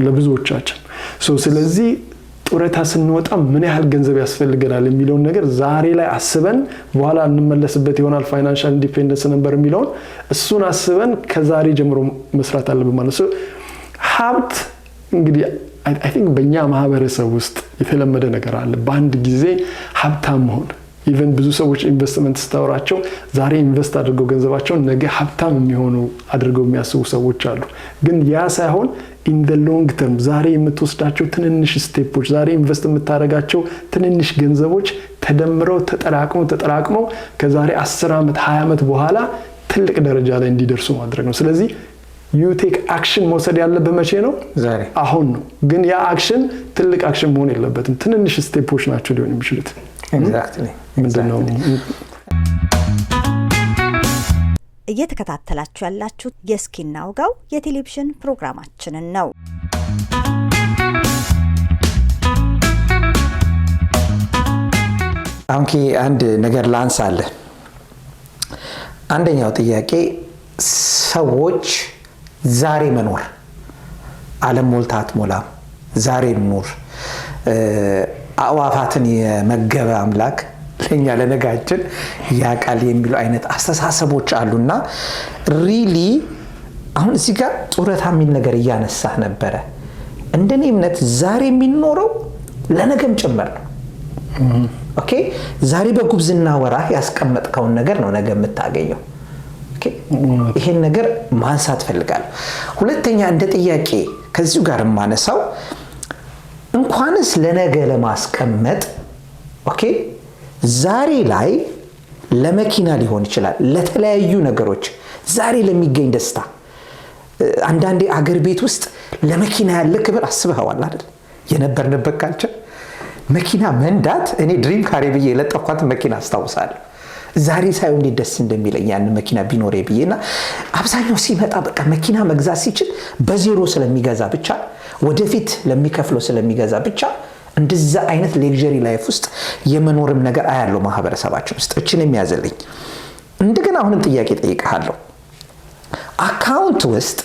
ለብዙዎቻችን። ስለዚህ ጡረታ ስንወጣ ምን ያህል ገንዘብ ያስፈልገናል የሚለውን ነገር ዛሬ ላይ አስበን በኋላ እንመለስበት ይሆናል። ፋይናንሻል ኢንዲፔንደንስ ነበር የሚለውን እሱን አስበን ከዛሬ ጀምሮ መስራት አለብን ማለት ነው። ሀብት እንግዲህ አይ ቲንክ በእኛ ማህበረሰብ ውስጥ የተለመደ ነገር አለ፣ በአንድ ጊዜ ሀብታም መሆን። ኢቨን ብዙ ሰዎች ኢንቨስትመንት ስታወራቸው ዛሬ ኢንቨስት አድርገው ገንዘባቸውን ነገ ሀብታም የሚሆኑ አድርገው የሚያስቡ ሰዎች አሉ። ግን ያ ሳይሆን ኢን ዘ ሎንግ ተርም ዛሬ የምትወስዳቸው ትንንሽ ስቴፖች፣ ዛሬ ኢንቨስት የምታደርጋቸው ትንንሽ ገንዘቦች ተደምረው ተጠራቅመው ከዛሬ 10 አመት 20 አመት በኋላ ትልቅ ደረጃ ላይ እንዲደርሱ ማድረግ ነው። ስለዚህ ዩ ቴክ አክሽን መውሰድ ያለበት መቼ ነው? ዛሬ፣ አሁን ነው። ግን ያ አክሽን ትልቅ አክሽን መሆን የለበትም። ትንንሽ ስቴፖች ናቸው ሊሆን የሚችሉት። ኤግዛክትሊ ምንድነው? እየተከታተላችሁ ያላችሁት የእስኪ እናውጋው የቴሌቪዥን ፕሮግራማችንን ነው። አሁን አንድ ነገር ላንሳለ። አንደኛው ጥያቄ ሰዎች ዛሬ መኖር ዓለም ሞልታ አትሞላም፣ ዛሬ ኑር፣ አዕዋፋትን የመገበ አምላክ ለኛ ለነጋችን ያቃል የሚሉ አይነት አስተሳሰቦች አሉና ሪሊ አሁን እዚህ ጋር ጡረታ የሚል ነገር እያነሳህ ነበረ። እንደኔ እምነት ዛሬ የሚኖረው ለነገም ጭምር ነው። ኦኬ፣ ዛሬ በጉብዝና ወራህ ያስቀመጥከውን ነገር ነው ነገ የምታገኘው። ኦኬ፣ ይሄን ነገር ማንሳት ፈልጋለሁ። ሁለተኛ እንደ ጥያቄ ከዚሁ ጋር ማነሳው እንኳንስ ለነገ ለማስቀመጥ ኦኬ፣ ዛሬ ላይ ለመኪና ሊሆን ይችላል፣ ለተለያዩ ነገሮች ዛሬ ለሚገኝ ደስታ። አንዳንዴ አገር ቤት ውስጥ ለመኪና ያለ ክብር አስበኸዋል አይደል? የነበርንበት ካልቸር መኪና መንዳት እኔ ድሪም ካሬ ብዬ የለጠፍኳት መኪና አስታውሳለሁ። ዛሬ ሳይሆን እንዴት ደስ እንደሚለኝ ያን መኪና ቢኖር ብዬና አብዛኛው ሲመጣ በቃ መኪና መግዛት ሲችል በዜሮ ስለሚገዛ ብቻ ወደፊት ለሚከፍለው ስለሚገዛ ብቻ እንደዛ አይነት ሌክዠሪ ላይፍ ውስጥ የመኖርም ነገር አያለው ማህበረሰባችን ውስጥ። እችን የሚያዘልኝ እንደገና አሁንም ጥያቄ ጠይቀሃለሁ። አካውንት ውስጥ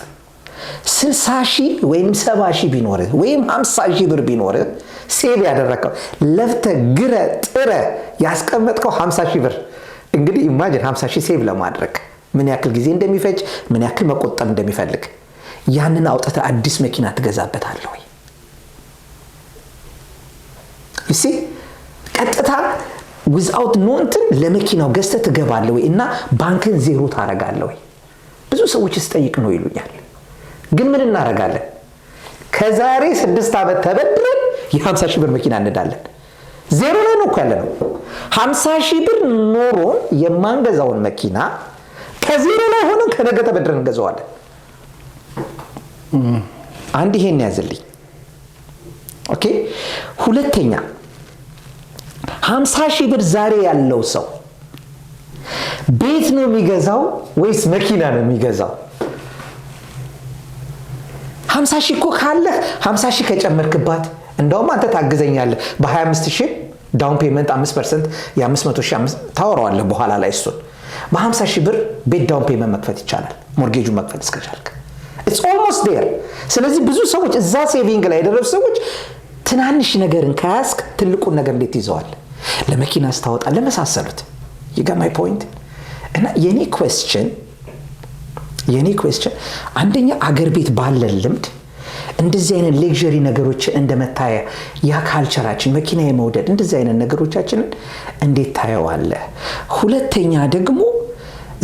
60,000 ወይም 70,000 ቢኖርህ ወይም 50,000 ብር ቢኖርህ ሴቭ ያደረከው ለፍተህ ግረህ ጥረህ ያስቀመጥከው 50,000 ብር እንግዲህ ኢማጂን 50,000 ሴቭ ለማድረግ ምን ያክል ጊዜ እንደሚፈጅ ምን ያክል መቆጠብ እንደሚፈልግ ያንን አውጥተህ አዲስ መኪና ትገዛበታለህ ወይ? እሺ ቀጥታ ዊዝአውት ኖንትን ለመኪናው ገዝተህ ትገባለህ ወይ እና ባንክን ዜሮ ታረጋለህ ወይ? ብዙ ሰዎች ስጠይቅ ነው ይሉኛል። ግን ምን እናረጋለን? ከዛሬ 6 ዓመት ተበድረን የ50,000 ብር መኪና እንዳለን ዜሮ ላይ ነው እኮ ያለነው። 50,000 ብር ኖሮ የማንገዛውን መኪና ከዜሮ ላይ ሆነን ከነገ ተበድረን እንገዛዋለን። አንድ ይሄን ያዝልኝ። ኦኬ። ሁለተኛ 50,000 ብር ዛሬ ያለው ሰው ቤት ነው የሚገዛው ወይስ መኪና ነው የሚገዛው? 50,000 እኮ ካለ 50,000 ከጨመርክባት እንደውም አንተ ታግዘኛለህ በ25,000 ዳውን ፔመንት 5% የ500,000 ታወራዋለህ በኋላ ላይ እሱን በ50,000 ብር ቤት ዳውን ፔመንት መክፈት ይቻላል። ሞርጌጁን መክፈት እስከቻልክ it's almost there። ስለዚህ ብዙ ሰዎች እዛ ሴቪንግ ላይ የደረሱ ሰዎች ትናንሽ ነገርን ካያስክ ትልቁን ነገር እንዴት ይዘዋል? ለመኪና ስታወጣ ለመሳሰሉት you got my point። እና የኔ question አንደኛ አገር ቤት ባለን ልምድ እንደዚህ አይነት ሌክዠሪ ነገሮች እንደመታያ ያ ካልቸራችን መኪና የመውደድ እንደዚህ አይነት ነገሮቻችንን እንዴት ታየዋለህ? ሁለተኛ ደግሞ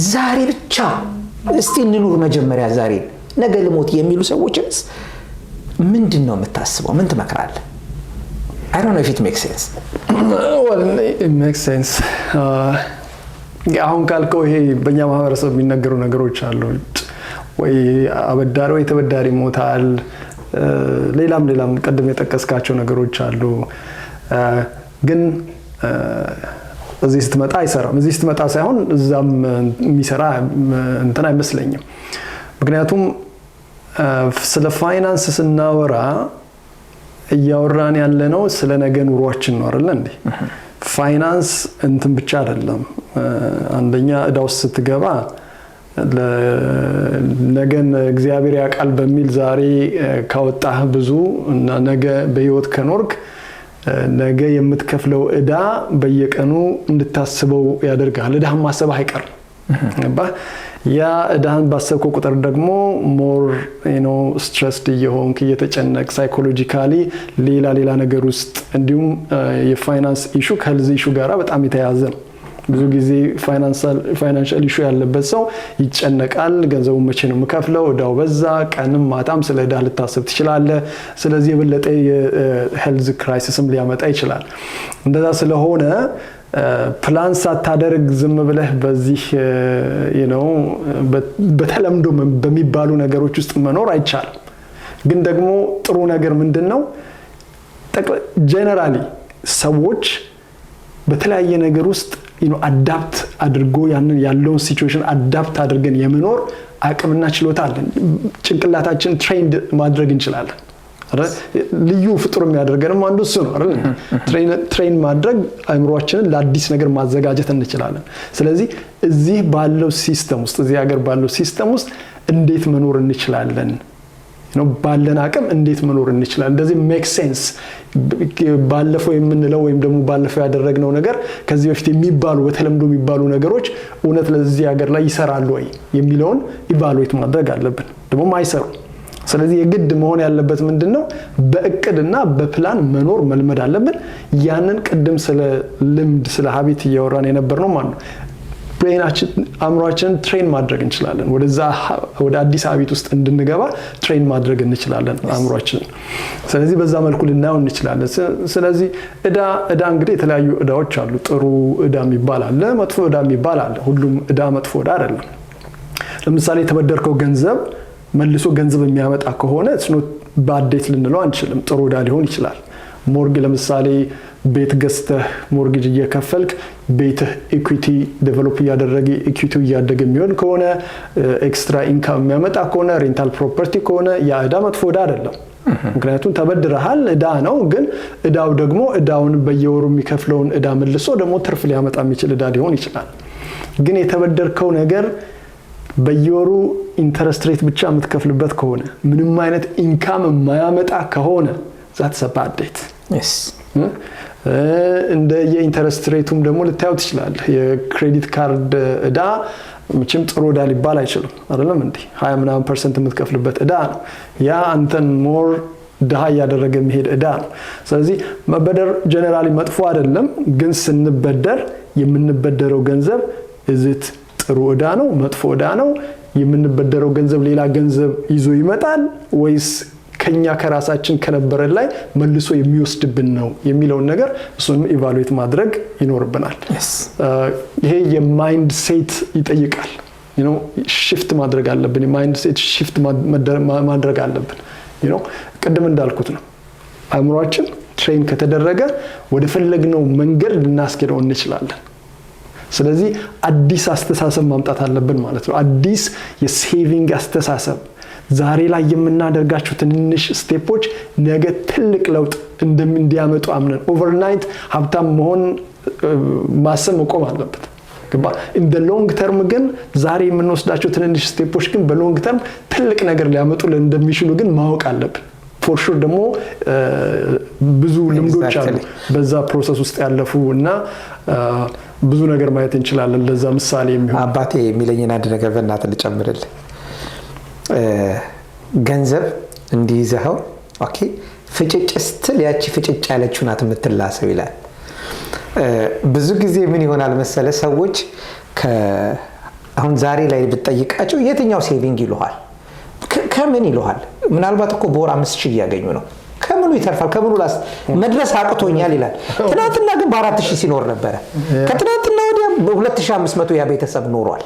ዛሬ ብቻ እስቲ እንኑር መጀመሪያ ዛሬ ነገ ልሞት የሚሉ ሰዎችስ ምንድነው የምታስበው? ምን ትመክራለህ? I don't know if it makes sense። well it makes sense። አሁን ካልከው ይሄ በእኛ ማህበረሰብ የሚነገሩ ነገሮች አሉ ወይ አበዳሪ ወይ ተበዳሪ ሞታል፣ ሌላም ቀደም የጠቀስካቸው ነገሮች አሉ። ግን እዚህ ስትመጣ አይሰራም። እዚህ ስትመጣ ሳይሆን እዛም የሚሰራ እንትን አይመስለኝም። ምክንያቱም ስለ ፋይናንስ ስናወራ እያወራን ያለነው ስለ ነገ ኑሯችን ነው አይደል እንዴ? ፋይናንስ እንትን ብቻ አይደለም። አንደኛ እዳ ውስጥ ስትገባ ለነገን እግዚአብሔር ያውቃል በሚል ዛሬ ካወጣህ ብዙ እና ነገ በህይወት ከኖርክ ነገ የምትከፍለው እዳ በየቀኑ እንድታስበው ያደርጋል። እዳህን ማሰብ አይቀርም። ያ እዳህን ባሰብከው ቁጥር ደግሞ ሞር ስትረስድ እየሆንክ እየተጨነቅ ሳይኮሎጂካሊ ሌላ ነገር ውስጥ እንዲሁም የፋይናንስ ኢሹ ከሄልዝ ኢሹ ጋራ በጣም የተያያዘ ነው። ብዙ ጊዜ ፋይናንሻል ኢሹ ያለበት ሰው ይጨነቃል። ገንዘቡን መቼ ነው የምከፍለው? እዳው በዛ። ቀንም ማታም ስለ እዳ ልታስብ ትችላለህ። ስለዚህ የበለጠ የሄልዝ ክራይሲስም ሊያመጣ ይችላል። እንደዛ ስለሆነ ፕላን ሳታደርግ ዝም ብለህ በዚህ በተለምዶ በሚባሉ ነገሮች ውስጥ መኖር አይቻልም። ግን ደግሞ ጥሩ ነገር ምንድነው? ጀነራሊ ሰዎች በተለያየ ነገር ውስጥ አዳፕት አድርጎ ያለውን ሲቹዌሽን አዳፕት አድርገን የመኖር አቅምና ችሎታ አለን። ጭንቅላታችን ትሬንድ ማድረግ እንችላለን። ልዩ ፍጡር የሚያደርገንም አንዱ እሱ ነው አይደል? ትሬን ማድረግ አእምሮአችንን ለአዲስ ነገር ማዘጋጀት እንችላለን። ስለዚህ እዚህ ባለው ሲስተም ውስጥ እዚህ ሀገር ባለው ሲስተም ውስጥ እንዴት መኖር እንችላለን? ባለን አቅም እንዴት መኖር እንችላለን? እንደዚህ ሜክ ሴንስ። ባለፈው የምንለው ወይም ደግሞ ባለፈው ያደረግነው ነገር ከዚህ በፊት በተለምዶ የሚባሉ ነገሮች እውነት ለዚህ ሀገር ላይ ይሰራሉ ወይ የሚለውን ኢቫሉዌት ማድረግ አለብን። ደግሞ አይሰሩም። ስለዚህ የግድ መሆን ያለበት ምንድነው? በእቅድና በፕላን መኖር መልመድ አለብን። ያንን ቅድም ስለ ልምድ ስለ ሀቢት እያወራን የነበርነው ማለት ነው። ብሬናችን አእምሮአችንን ትሬን ማድረግ እንችላለን። ወደ አዲስ ሀቢት ውስጥ እንድንገባ ትሬን ማድረግ እንችላለን አእምሮአችንን። ስለዚህ በዛ መልኩ ልናየው እንችላለን። ስለዚህ እዳ እንግዲህ የተለያዩ እዳዎች አሉ። ጥሩ እዳ የሚባል አለ፣ መጥፎ እዳ የሚባል አለ። ሁሉም እዳ መጥፎ እዳ አይደለም። ለምሳሌ የተበደርከው ገንዘብ መልሶ ገንዘብ የሚያመጣ ከሆነ ባዴት ልንለው አንችልም። ጥሩ እዳ ሊሆን ይችላል። ሞርግ ለምሳሌ ቤት ገዝተህ ሞርጌጅ እየከፈልክ ቤትህ ኢኩዊቲ ዴቨሎፕ እያደረገ ኢኩዊቲው እያደገ የሚሆን ከሆነ ኤክስትራ ኢንካም የሚያመጣ ከሆነ ሬንታል ፕሮፐርቲ ከሆነ ያ እዳ መጥፎ እዳ አይደለም። ምክንያቱም ተበድረሃል፣ እዳ ነው። ግን እዳው ደግሞ እዳውን በየወሩ የሚከፍለውን እዳ መልሶ ደግሞ ትርፍ ሊያመጣ የሚችል እዳ ሊሆን ይችላል። ግን የተበደርከው ነገር በየወሩ ኢንተረስት ሬት ብቻ የምትከፍልበት ከሆነ ምንም አይነት ኢንካም የማያመጣ ከሆነ that's a bad debt yes እንደ የኢንተረስት ሬቱም ደግሞ ልታዩ ትችላለህ የክሬዲት ካርድ እዳ ምንም ጥሩ እዳ ሊባል አይችልም አይደለም እንዴ 20% የምትከፍልበት እዳ ነው ያ አንተን ሞር ድሃ ያደረገ መሄድ እዳ ነው ስለዚህ መበደር ጀነራሊ መጥፎ አይደለም ግን ስንበደር የምንበደረው ገንዘብ እዝት ጥሩ እዳ ነው መጥፎ እዳ ነው የምንበደረው ገንዘብ ሌላ ገንዘብ ይዞ ይመጣል ወይስ ከኛ ከራሳችን ከነበረ ላይ መልሶ የሚወስድብን ነው የሚለው ነገር እሱን ኢቫሉዌት ማድረግ ይኖርብናል ይሄ የማይንድ ሴት ይጠይቃል shift ማድረግ አለብን የማይንድ ሴት shift ማድረግ አለብን ቅድም እንዳልኩት ነው አእምሮአችን ትሬን ከተደረገ ወደ ፈለግነው መንገድ ልናስኬደው እንችላለን ስለዚህ አዲስ አስተሳሰብ ማምጣት አለብን ማለት ነው አዲስ የሴቪንግ አስተሳሰብ ዛሬ ላይ የምናደርጋቸው ትንንሽ ስቴፖች ነገ ትልቅ ለውጥ እንዲያመጡ አምነን ኦቨርናይት ሀብታም መሆን ማሰብ መቆም አለበት ግባ in the long term ግን ዛሬ የምንወስዳቸው ትንንሽ ስቴፖች ግን በሎንግ ተርም ትልቅ ነገር ሊያመጡ እንደሚችሉ ግን ማወቅ አለብን for sure ደግሞ ብዙ ልምዶች አሉ በዛ ፕሮሰስ ውስጥ ያለፉና ብዙ ነገር ማየት እንችላለን ለዛ ምሳሌ የሚሆን አባቴ የሚለኝና ነገር በእናት ልጨምርልህ ገንዘብ እንዲይዘው ኦኬ ፍጭጭ ስትል ያቺ ፍጭጭ ያለችው ናት የምትላሰው ይላል ብዙ ጊዜ ምን ይሆናል መሰለ ሰዎች አሁን ዛሬ ላይ ብትጠይቃቸው የትኛው ሴቪንግ ይሉሃል ከምን ይሉሃል ምናልባት እኮ በወር 5000 ያገኙ ነው ከምኑ ይተርፋል ከምኑ ላስ መድረስ አቅቶኛል ይላል ትናንትና ግን በ4000 ሲኖር ነበር ከትናንትና ወዲያ በ2500 ያ ቤተሰብ ኖሯል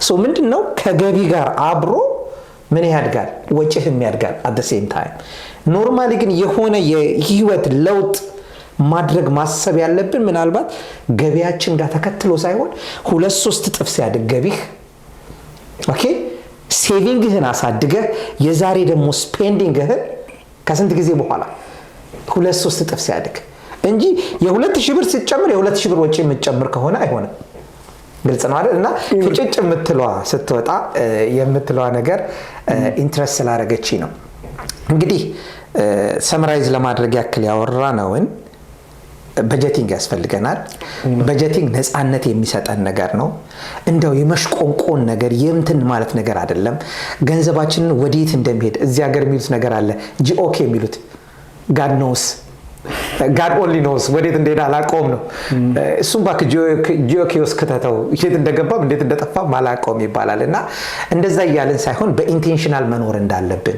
ሶ ምንድነው ከገቢ ጋር አብሮ ምን ያድጋል ወጪህም ያድጋል at the same time ኖርማሊ ግን የሆነ የህይወት ለውጥ ማድረግ ማሰብ ያለብን ምናልባት ገቢያችን ጋር ተከትሎ ሳይሆን 2-3 እጥፍ ሲያድግ ገቢህ ኦኬ ሴቪንግህን አሳድገህ የዛሬ ደግሞ ስፔንዲንግህን ከስንት ጊዜ በኋላ 2-3 እጥፍ ሲያድግ እንጂ የ2000 ብር ሲጨምር የ2000 ብር ወጪ የምትጨምር ከሆነ አይሆንም ግልጽ ነው አይደል እና ፍጭጭ የምትለዋ ስትወጣ የምትለዋ ነገር ኢንትረስት ስላደረገች ነው እንግዲህ ሰምራይዝ ለማድረግ ያክል ያወራ ነውን በጀቲንግ ያስፈልገናል በጀቲንግ ነፃነት የሚሰጠን ነገር ነው እንደው የመሽቆንቆን ነገር የምትን ማለት ነገር አይደለም ገንዘባችንን ወዴት እንደሚሄድ እዚህ ሀገር የሚሉት ነገር አለ ጂኦኬ የሚሉት God only knows ወዴት እንደሄደ አላቆም ነው እሱም ባክ ጂኦኬስ ከተተው የት እንደገባም እንዴት እንደጠፋም አላቆም ይባላልና እንደዛ ያያለን ሳይሆን በኢንቴንሽናል መኖር እንዳለብን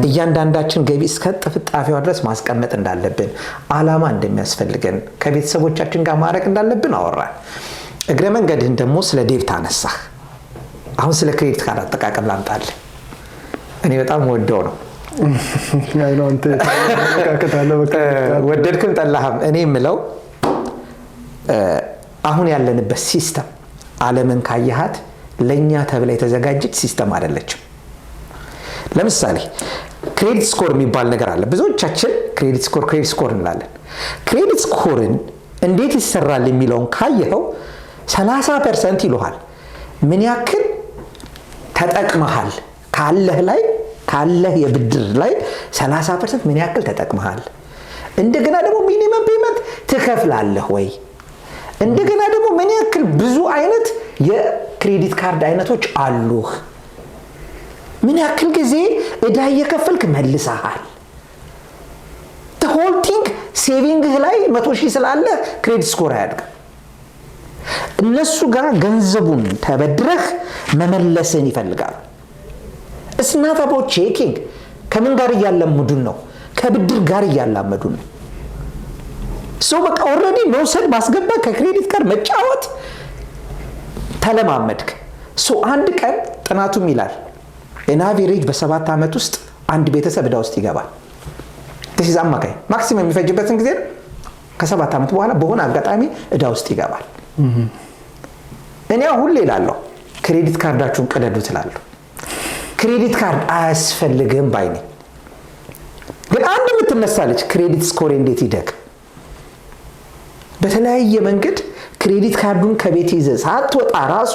እያንዳንዳችን ገቢ እስከ ጥፍጣፊው ድረስ ማስቀመጥ እንዳለብን አላማ እንደሚያስፈልገን ከቤተሰቦቻችን ጋር ማድረግ እንዳለብን አወራን እግረ መንገድን ደግሞ ስለ ዴብት አነሳ አሁን ስለ ክሬዲት ካርድ አጠቃቀም ላምጣል እኔ በጣም ወደው ነው ያይነው አንተ ተካከታለ ወደድክም ጠላህም እኔ ምለው አሁን ያለንበት ሲስተም ዓለምን ካየሃት ለኛ ተብላ የተዘጋጀች ሲስተም አይደለችም ለምሳሌ ክሬዲት ስኮር የሚባል ነገር አለ ብዙዎቻችን ክሬዲት ስኮር እንላለን ክሬዲት ስኮርን እንዴት ይሰራል የሚለውን ካየኸው 30% ይሉሃል ምን ያክል ተጠቅመሃል ካለህ የብድር ላይ 30% ምን ያክል ተጠቅመሃል እንደገና ደግሞ ሚኒመም ፔመንት ትከፍላለህ ወይ እንደገና ደግሞ ምን ያክል ብዙ አይነት የክሬዲት ካርድ አይነቶች አሉህ ምን ያክል ጊዜ እዳ እየከፈልክ መልሰሃል the whole thing saving ላይ 100,000 ስላለ ክሬዲት ስኮር አያድግም እነሱ ጋር ገንዘቡን ተበድረህ መመለስን ይፈልጋሉ it's not about checking ከምን ጋር ያላመዱን ነው ከብድር ጋር ያላመዱን ነው ሶ በቃ ኦሬዲ መውሰድ ማስገባ ከክሬዲት ካርድ መጫወት ተለማመድክ ሶ አንድ ቀን ጥናቱም ይላል in average በ7 አመት ውስጥ አንድ ቤተሰብ እዳ ውስጥ ይገባል this is አማካይ ማክሲመም የሚፈጅበትን ጊዜ ከ7 አመት በኋላ በሆነ አጋጣሚ እዳ ውስጥ ይገባል እኔ ሁሌ እላለሁ ክሬዲት ካርዳችሁን ቀደዱ ትላለሁ ክሬዲት ካርድ አያስፈልግም ባይኔ ግን አንድ የምትነሳለች ክሬዲት ስኮር እንዴት ይደግ በተለያየ መንገድ ክሬዲት ካርዱን ከቤት ይዘህ ሳትወጣ ራሱ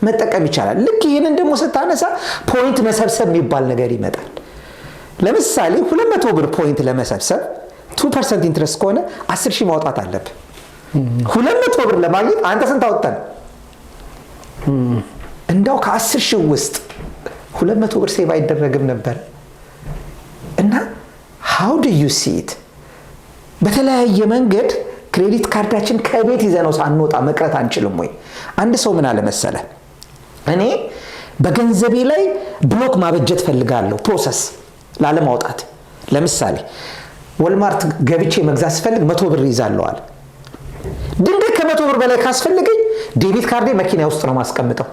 መጠቀም ይቻላል። ልክ ይህንን ደግሞ ስታነሳ ፖይንት መሰብሰብ የሚባል ነገር ይመጣል። ለምሳሌ 200 ብር ፖይንት ለመሰብሰብ 2% ኢንትረስት ከሆነ 10 ሺህ ማውጣት አለብህ። 200 ብር ለማግኘት አንተ ስንት አወጣን? እንዳው ከ10 ሺህ ውስጥ 200 ብር ሴቭ አይደረግም ነበር። እና how do you see it? በተለያየ መንገድ ክሬዲት ካርዳችን ከቤት ይዘነው ሳንወጣ መቅረት አንችልም ወይ? አንድ ሰው ምን አለ መሰለ፣ እኔ በገንዘቤ ላይ ብሎክ ማበጀት ፈልጋለሁ ፕሮሰስ ላለማውጣት። ለምሳሌ ወልማርት ገብቼ መግዛት ስፈልግ 100 ብር ይዛለሁ አለ። ድንገት ከ100 ብር በላይ ካስፈልገኝ ዴቢት ካርዴ መኪና ውስጥ ነው ማስቀምጠው።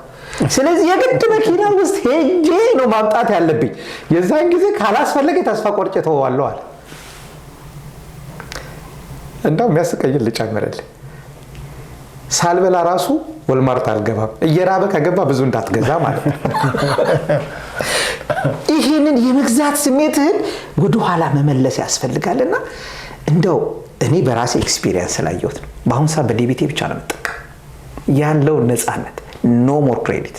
ስለዚህ የግድ መኪና ውስጥ ሄጄ ነው ማምጣት ያለብኝ። የዛን ጊዜ ካላስፈለገኝ ተስፋ ቆርጬ ተወዋለሁ አለ። እንደው የሚያስቀይል ልጨምርልህ፣ ሳልበላ ራሱ ወልማርት አልገባም። እየራበ ከገባ ብዙ እንዳትገዛ ማለት ነው። ይህንን የመግዛት ስሜትህን ወደኋላ መመለስ ያስፈልጋልና እንደው እኔ በራሴ ኤክስፒሪየንስ ስላየሁት ነው። በአሁኑ ሰዓት በዴቢቴ ብቻ ነው የምጠቀም ያለው ነፃነት። ኖ ሞር ክሬዲት።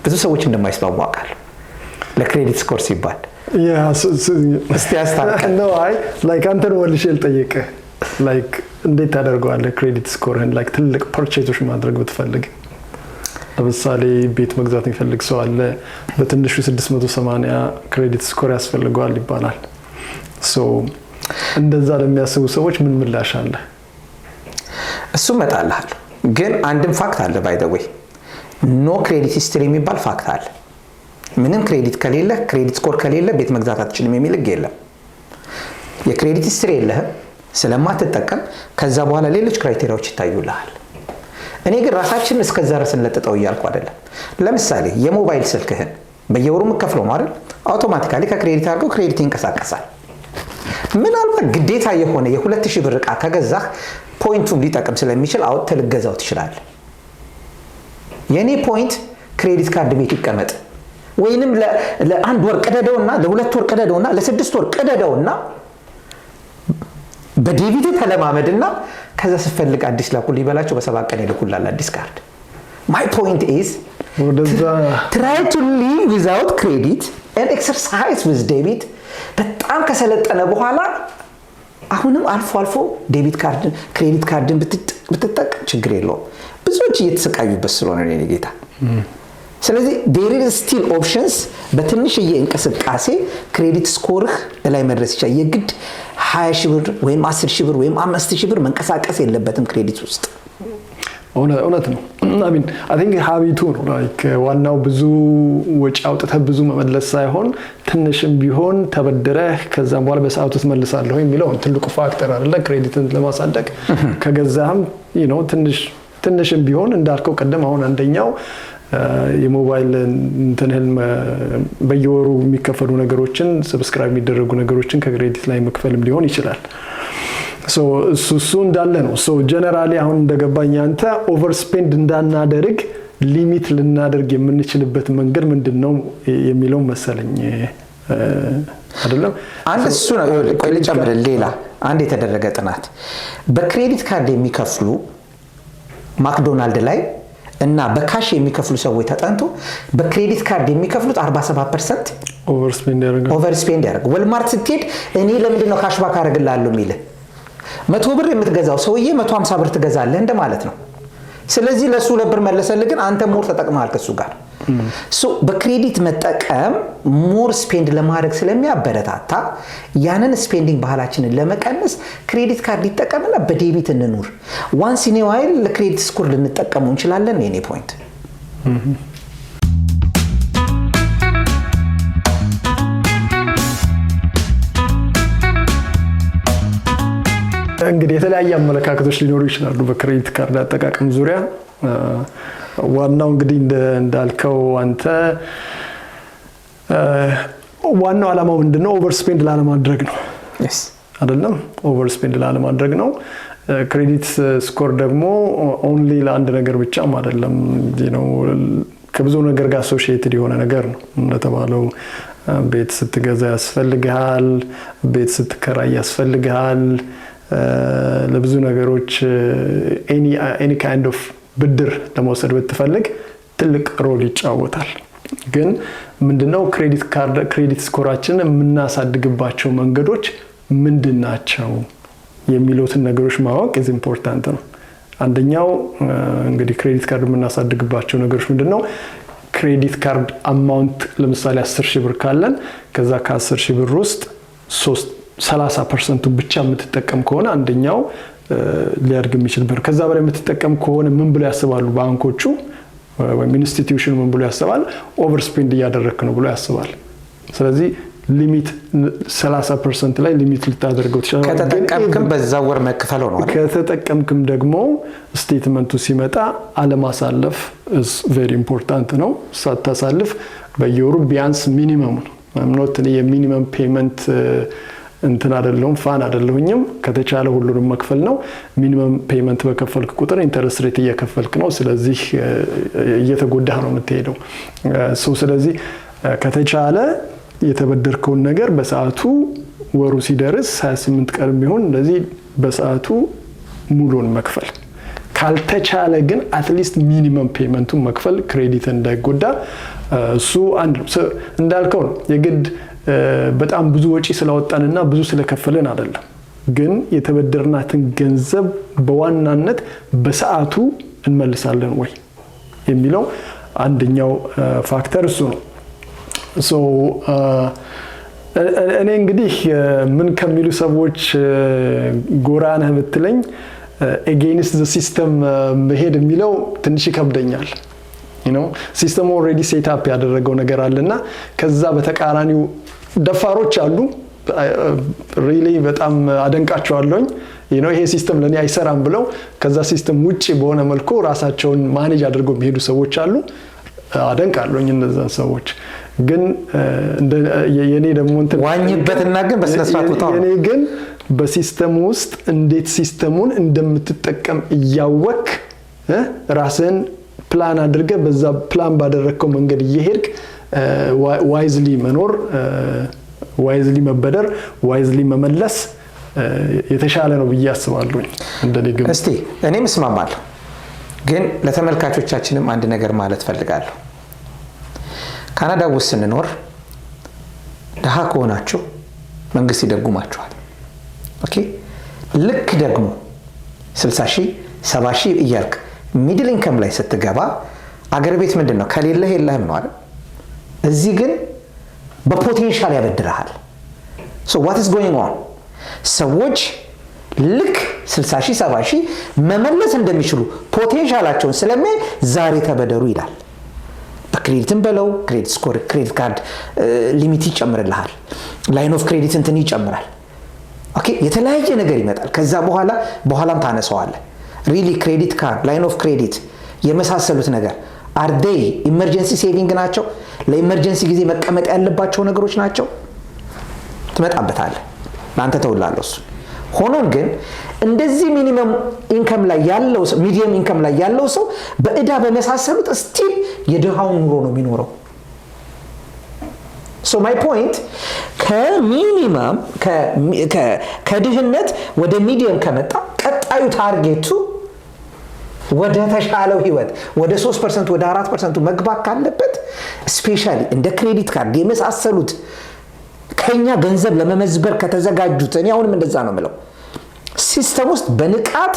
ብዙ ሰዎች እንደማይስማሙ አውቃለሁ ለክሬዲት ስኮር ሲባል። እስቲ አስታውቀን ነው። አይ ላይክ አንተን ወልሼ ልጠይቅህ፣ ላይክ እንዴት ታደርገዋለህ ክሬዲት ስኮርህን? ላይክ ትልቅ ፐርቼቶች ማድረግ ብትፈልግ፣ ለምሳሌ ቤት መግዛት የሚፈልግ ሰው አለ፣ በትንሹ 680 ክሬዲት ስኮር ያስፈልገዋል ይባላል። ሶ እንደዛ ለሚያስቡ ሰዎች ምን ምላሽ አለ? እሱ እመጣልሃለሁ። ግን አንድም ፋክት አለ። ባይ ዘ ዌይ ኖ ክሬዲት ሂስትሪ የሚባል ፋክት አለ። ምንም ክሬዲት ከሌለ ክሬዲት ስኮር ከሌለ ቤት መግዛት አትችልም የሚል ህግ የለም። የክሬዲት ሂስትሪ የለህም ስለማትጠቀም ከዛ በኋላ ሌሎች ክራይቴሪያዎች ይታዩልሃል። እኔ ግን ራሳችንን እስከዛ ድረስ እንለጥጠው እያልኩ አይደለም። ለምሳሌ የሞባይል ስልክህን በየወሩ የምትከፍለው ማለት አውቶማቲካሊ ከክሬዲት አድርገው ክሬዲት ይንቀሳቀሳል። ምናልባት ግዴታ የሆነ የ2000 ብር ዕቃ ከገዛህ ፖይንቱን ሊጠቅም ስለሚችል አውጥተህ ልገዛው ትችላለህ። የኔ ፖይንት ክሬዲት ካርድ ቤት ይቀመጥ፣ ወይንም ለአንድ ወር ቅደደውና ለሁለት ወር ቅደደውና ለ6 ወር ቅደደውና በዴቢት ተለማመድና ከዛ ስትፈልግ አዲስ ላኩልኝ በላቸው፣ በ7 ቀን ይልኩልሃል አዲስ ካርድ። my point is try to live without credit and exercise with debit። በጣም ከሰለጠነ በኋላ አሁንም አልፎ አልፎ ዴቢት ካርድን ክሬዲት ካርድን ብትጠቀም ችግር የለውም። ብዙዎች እየተሰቃዩበት ስለሆነ ነው ጌታ። ስለዚህ there is still options። በትንሽዬ እንቅስቃሴ ክሬዲት ስኮርህ ላይ መድረስ ይችላል። የግድ 20 ሺህ ብር ወይም 10 ሺህ ብር ወይም 5 ሺህ ብር መንቀሳቀስ የለበትም ክሬዲት ውስጥ። እውነት ነው። I think ሀቢቱ ነው። ላይክ ዋናው ብዙ ወጪ አውጥተህ ብዙ መመለስ ሳይሆን ትንሽም ቢሆን ተበድረህ ከዛም በኋላ በሰዓቱ ትመልሳለህ የሚለው ትልቁ ፋክተር አይደለ? ክሬዲትን ለማሳደግ ከገዛህም ትንሽም ቢሆን እንዳልከው ቀደም አሁን አንደኛው የሞባይል እንትንህን በየወሩ የሚከፈሉ ነገሮችን ሰብስክራይብ የሚደረጉ ነገሮችን ከክሬዲት ላይ መክፈልም ሊሆን ይችላል። ሶ እሱ እንዳለ ነው። ሶ ጀነራሊ አሁን እንደገባኝ አንተ ኦቨር ስፔንድ እንዳናደርግ ሊሚት ልናደርግ የምንችልበት መንገድ ምንድነው የሚለው መሰለኝ አይደለም? አንድ እሱ ነው። ቆይ ልጨምር። ሌላ አንድ የተደረገ ጥናት በክሬዲት ካርድ የሚከፍሉ ማክዶናልድ ላይ እና በካሽ የሚከፍሉ ሰዎች ተጠንቶ በክሬዲት ካርድ የሚከፍሉት 47% ኦቨር ስፔንድ ያደርጋሉ። ወልማርት ስትሄድ እኔ ለምንድነው ካሽ ባክ አደርግልሃለሁ የሚል 100 ብር የምትገዛው ሰውዬ 150 ብር ትገዛለህ እንደማለት ነው። ስለዚህ ለሱ ለብር መለሰልህ፣ ግን አንተ ሞር ተጠቅመሃል ከሱ ጋር። በክሬዲት መጠቀም ሞር ስፔንድ ለማድረግ ስለሚያበረታታ ያንን ስፔንዲንግ ባህላችንን ለመቀነስ ክሬዲት ካርድ ይጠቀምና በዴቢት እንኑር። ዋንስ ኢን ኤ ዋይል ለክሬዲት ስኮር ልንጠቀመው እንችላለን። የኔ ፖይንት እንግዲህ የተለያየ አመለካከቶች ሊኖሩ ይችላሉ በክሬዲት ካርድ አጠቃቀም ዙሪያ። ዋናው እንግዲህ እንዳልከው አንተ ዋናው ዓላማው ምንድነው? ኦቨር ስፔንድ ላለማድረግ ነው አይደለም? ኦቨር ስፔንድ ላለማድረግ ነው። ክሬዲት ስኮር ደግሞ ኦንሊ ለአንድ ነገር ብቻም አይደለም፣ ከብዙ ነገር ጋር አሶሺየትድ የሆነ ነገር ነው። እንደተባለው ቤት ስትገዛ ያስፈልግሃል፣ ቤት ስትከራይ ያስፈልግሃል፣ ለብዙ ነገሮች ኤኒ ካይንድ ኦፍ ብድር ለመውሰድ ብትፈልግ ትልቅ ሮል ይጫወታል። ግን ምንድነው ክሬዲት ስኮራችንን የምናሳድግባቸው መንገዶች ምንድናቸው የሚሉትን ነገሮች ማወቅ ኢዝ ኢምፖርታንት ነው። አንደኛው እንግዲህ ክሬዲት ካርድ የምናሳድግባቸው ነገሮች ምንድነው? ክሬዲት ካርድ አማውንት ለምሳሌ 10,000 ብር ካለን ከዛ ከ10,000 ብር ውስጥ 30% ብቻ የምትጠቀም ከሆነ አንደኛው ሊያድግ የሚችል ብር። ከዛ በላይ የምትጠቀም ከሆነ ምን ብለው ያስባሉ ባንኮቹ ወይም ኢንስቲትዩሽኑ ምን ብሎ ያስባል? ኦቨር ስፔንድ እያደረክ ነው ብሎ ያስባል። ስለዚህ ሊሚት 30% ላይ ሊሚት ልታደርገው ትችላለህ። ከተጠቀምክም በዛው ወር መክፈለው ነው አይደል? ከተጠቀምክም ደግሞ ስቴትመንቱ ሲመጣ አለማሳለፍ is very important ነው። ሳታሳልፍ በየወሩ ቢያንስ ሚኒመም ነው ኖት የሚኒመም ፔመንት እንትን አይደለም ፋን አይደለሁኝም። ከተቻለ ሁሉንም መክፈል ነው። ሚኒመም ፔመንት በከፈልክ ቁጥር ኢንተረስት ሬት እየከፈልክ ነው። ስለዚህ እየተጎዳህ ነው የምትሄደው። ስለዚህ ከተቻለ የተበደርከውን ነገር በሰዓቱ ወሩ ሲደርስ 28 ቀን ቢሆን እንደዚህ በሰዓቱ ሙሉን መክፈል። ካልተቻለ ግን አትሊስት ሚኒመም ፔመንቱን መክፈል ክሬዲት እንዳይጎዳ እሱ አንድ እንዳልከው ነው። የግድ በጣም ብዙ ወጪ ስለወጣንና ብዙ ስለከፈለን አይደለም፣ ግን የተበደርናትን ገንዘብ በዋናነት በሰዓቱ እንመልሳለን ወይ የሚለው አንደኛው ፋክተር እሱ ነው። እኔ እንግዲህ ምን ከሚሉ ሰዎች ጎራ ነህ ብትለኝ against the system መሄድ የሚለው ትንሽ ይከብደኛል። ሲስተሙ ኦልሬዲ ሴት አፕ ያደረገው ነገር አለና ከዛ በተቃራኒው ደፋሮች አሉ። ሪሊ በጣም አደንቃቸዋለሁኝ። ይሄ ሲስተም ለኔ አይሰራም ብለው ከዛ ሲስተም ውጪ በሆነ መልኩ ራሳቸውን ማኔጅ አድርገው የሚሄዱ ሰዎች አሉ። አደንቃለሁኝ እነዛን ሰዎች። ግን የኔ ደግሞ እንትን ዋኝበትና ግን በስነ ስርዓቱ ታው የኔ ግን በሲስተሙ ውስጥ እንዴት ሲስተሙን እንደምትጠቀም እያወቅ ራስን ፕላን አድርገ በዛ ፕላን ባደረከው መንገድ እየሄድክ ዋይዝሊ መኖር፣ ዋይዝሊ መበደር፣ ዋይዝሊ መመለስ የተሻለ ነው ብዬ አስባለሁ። እንደኔ ግን እስቲ እኔም እስማማለሁ። ግን ለተመልካቾቻችንም አንድ ነገር ማለት ፈልጋለሁ። ካናዳ ውስጥ ስንኖር ደሃ ከሆናችሁ መንግስት ይደጉማችኋል። ኦኬ ልክ ደግሞ 60,000 70,000 እያልክ ሚድል ኢንከም ላይ ስትገባ አገር ቤት ምንድነው ከሌለህ የለህም ነው አይደል? እዚህ ግን በፖቴንሻል ያበድርሃል። so what is going on? ሰዎች ልክ 60,000 70,000 መመለስ እንደሚችሉ ፖቴንሻላቸውን ስለሚያይ ዛሬ ተበደሩ ይላል። በክሬዲትም በለው ክሬዲት ስኮር ክሬዲት ካርድ ሊሚት ይጨምርልሃል። ላይን ኦፍ ክሬዲት እንትን ይጨምራል። ኦኬ የተለያየ ነገር ይመጣል። ከዛ በኋላም ታነሳዋለህ። ሪሊ ክሬዲት ካርድ ላይን ኦፍ ክሬዲት የመሳሰሉት ነገር አር ዴይ ኢመርጀንሲ ሴቪንግ ናቸው? ለኢመርጀንሲ ጊዜ መቀመጥ ያለባቸው ነገሮች ናቸው? ትመጣበታለህ። ለአንተ ተውላለሁ እሱ። ሆኖም ግን እንደዚህ ሚኒመም ኢንከም ላይ ያለው ሰው ሚዲየም ኢንከም ላይ ያለው ሰው በእዳ በመሳሰሉት ስቲል የድሃውን ኑሮ ነው የሚኖረው። so my point ከሚኒመም ከድህነት ወደ ሚዲየም ከመጣ ቀጣዩ ታርጌቱ ወደ ተሻለው ህይወት ወደ 3% ወደ 4% መግባት ካለበት ስፔሻሊ እንደ ክሬዲት ካርድ የመሳሰሉት ከኛ ገንዘብ ለመመዝበር ከተዘጋጁት እኔ አሁንም እንደዛ ነው የምለው ሲስተም ውስጥ በንቃት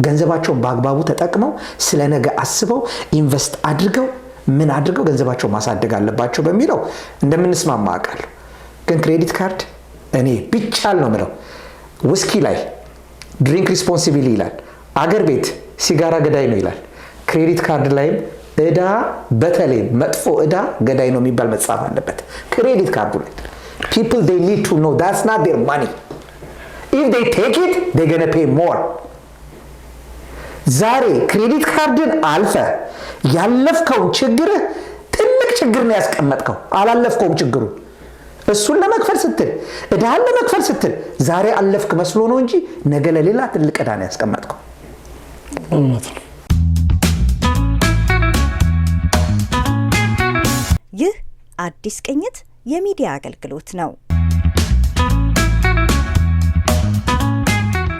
ገንዘባቸውን በአግባቡ ተጠቅመው ስለነገ አስበው ኢንቨስት አድርገው ምን አድርገው ገንዘባቸው ማሳደግ አለባቸው በሚለው እንደምንስማማ አውቃለሁ። ግን ክሬዲት ካርድ እኔ ቢቻል ነው የምለው ውስኪ ላይ ድሪንክ ሪስፖንሲቢሊ ይላል፣ አገር ቤት ሲጋራ ገዳይ ነው ይላል። ክሬዲት ካርድ ላይም እዳ በተለይ መጥፎ እዳ ገዳይ ነው የሚባል መጻፍ አለበት ክሬዲት ካርዱ ላይ። people they need to know that's not their money. if they take it they're going to pay more. ዛሬ ክሬዲት ካርድን አልፈ ያለፍከው ችግር ትልቅ ችግር ነው ያስቀመጥከው፣ አላለፍከውም ችግሩ። እሱን ለመክፈል ስትል እዳን ለመክፈል ስትል ዛሬ አለፍክ መስሎ ነው እንጂ ነገ ለሌላ ትልቅ እዳ ነው ያስቀመጥከው። ይህ አዲስ ቅኝት የሚዲያ አገልግሎት ነው።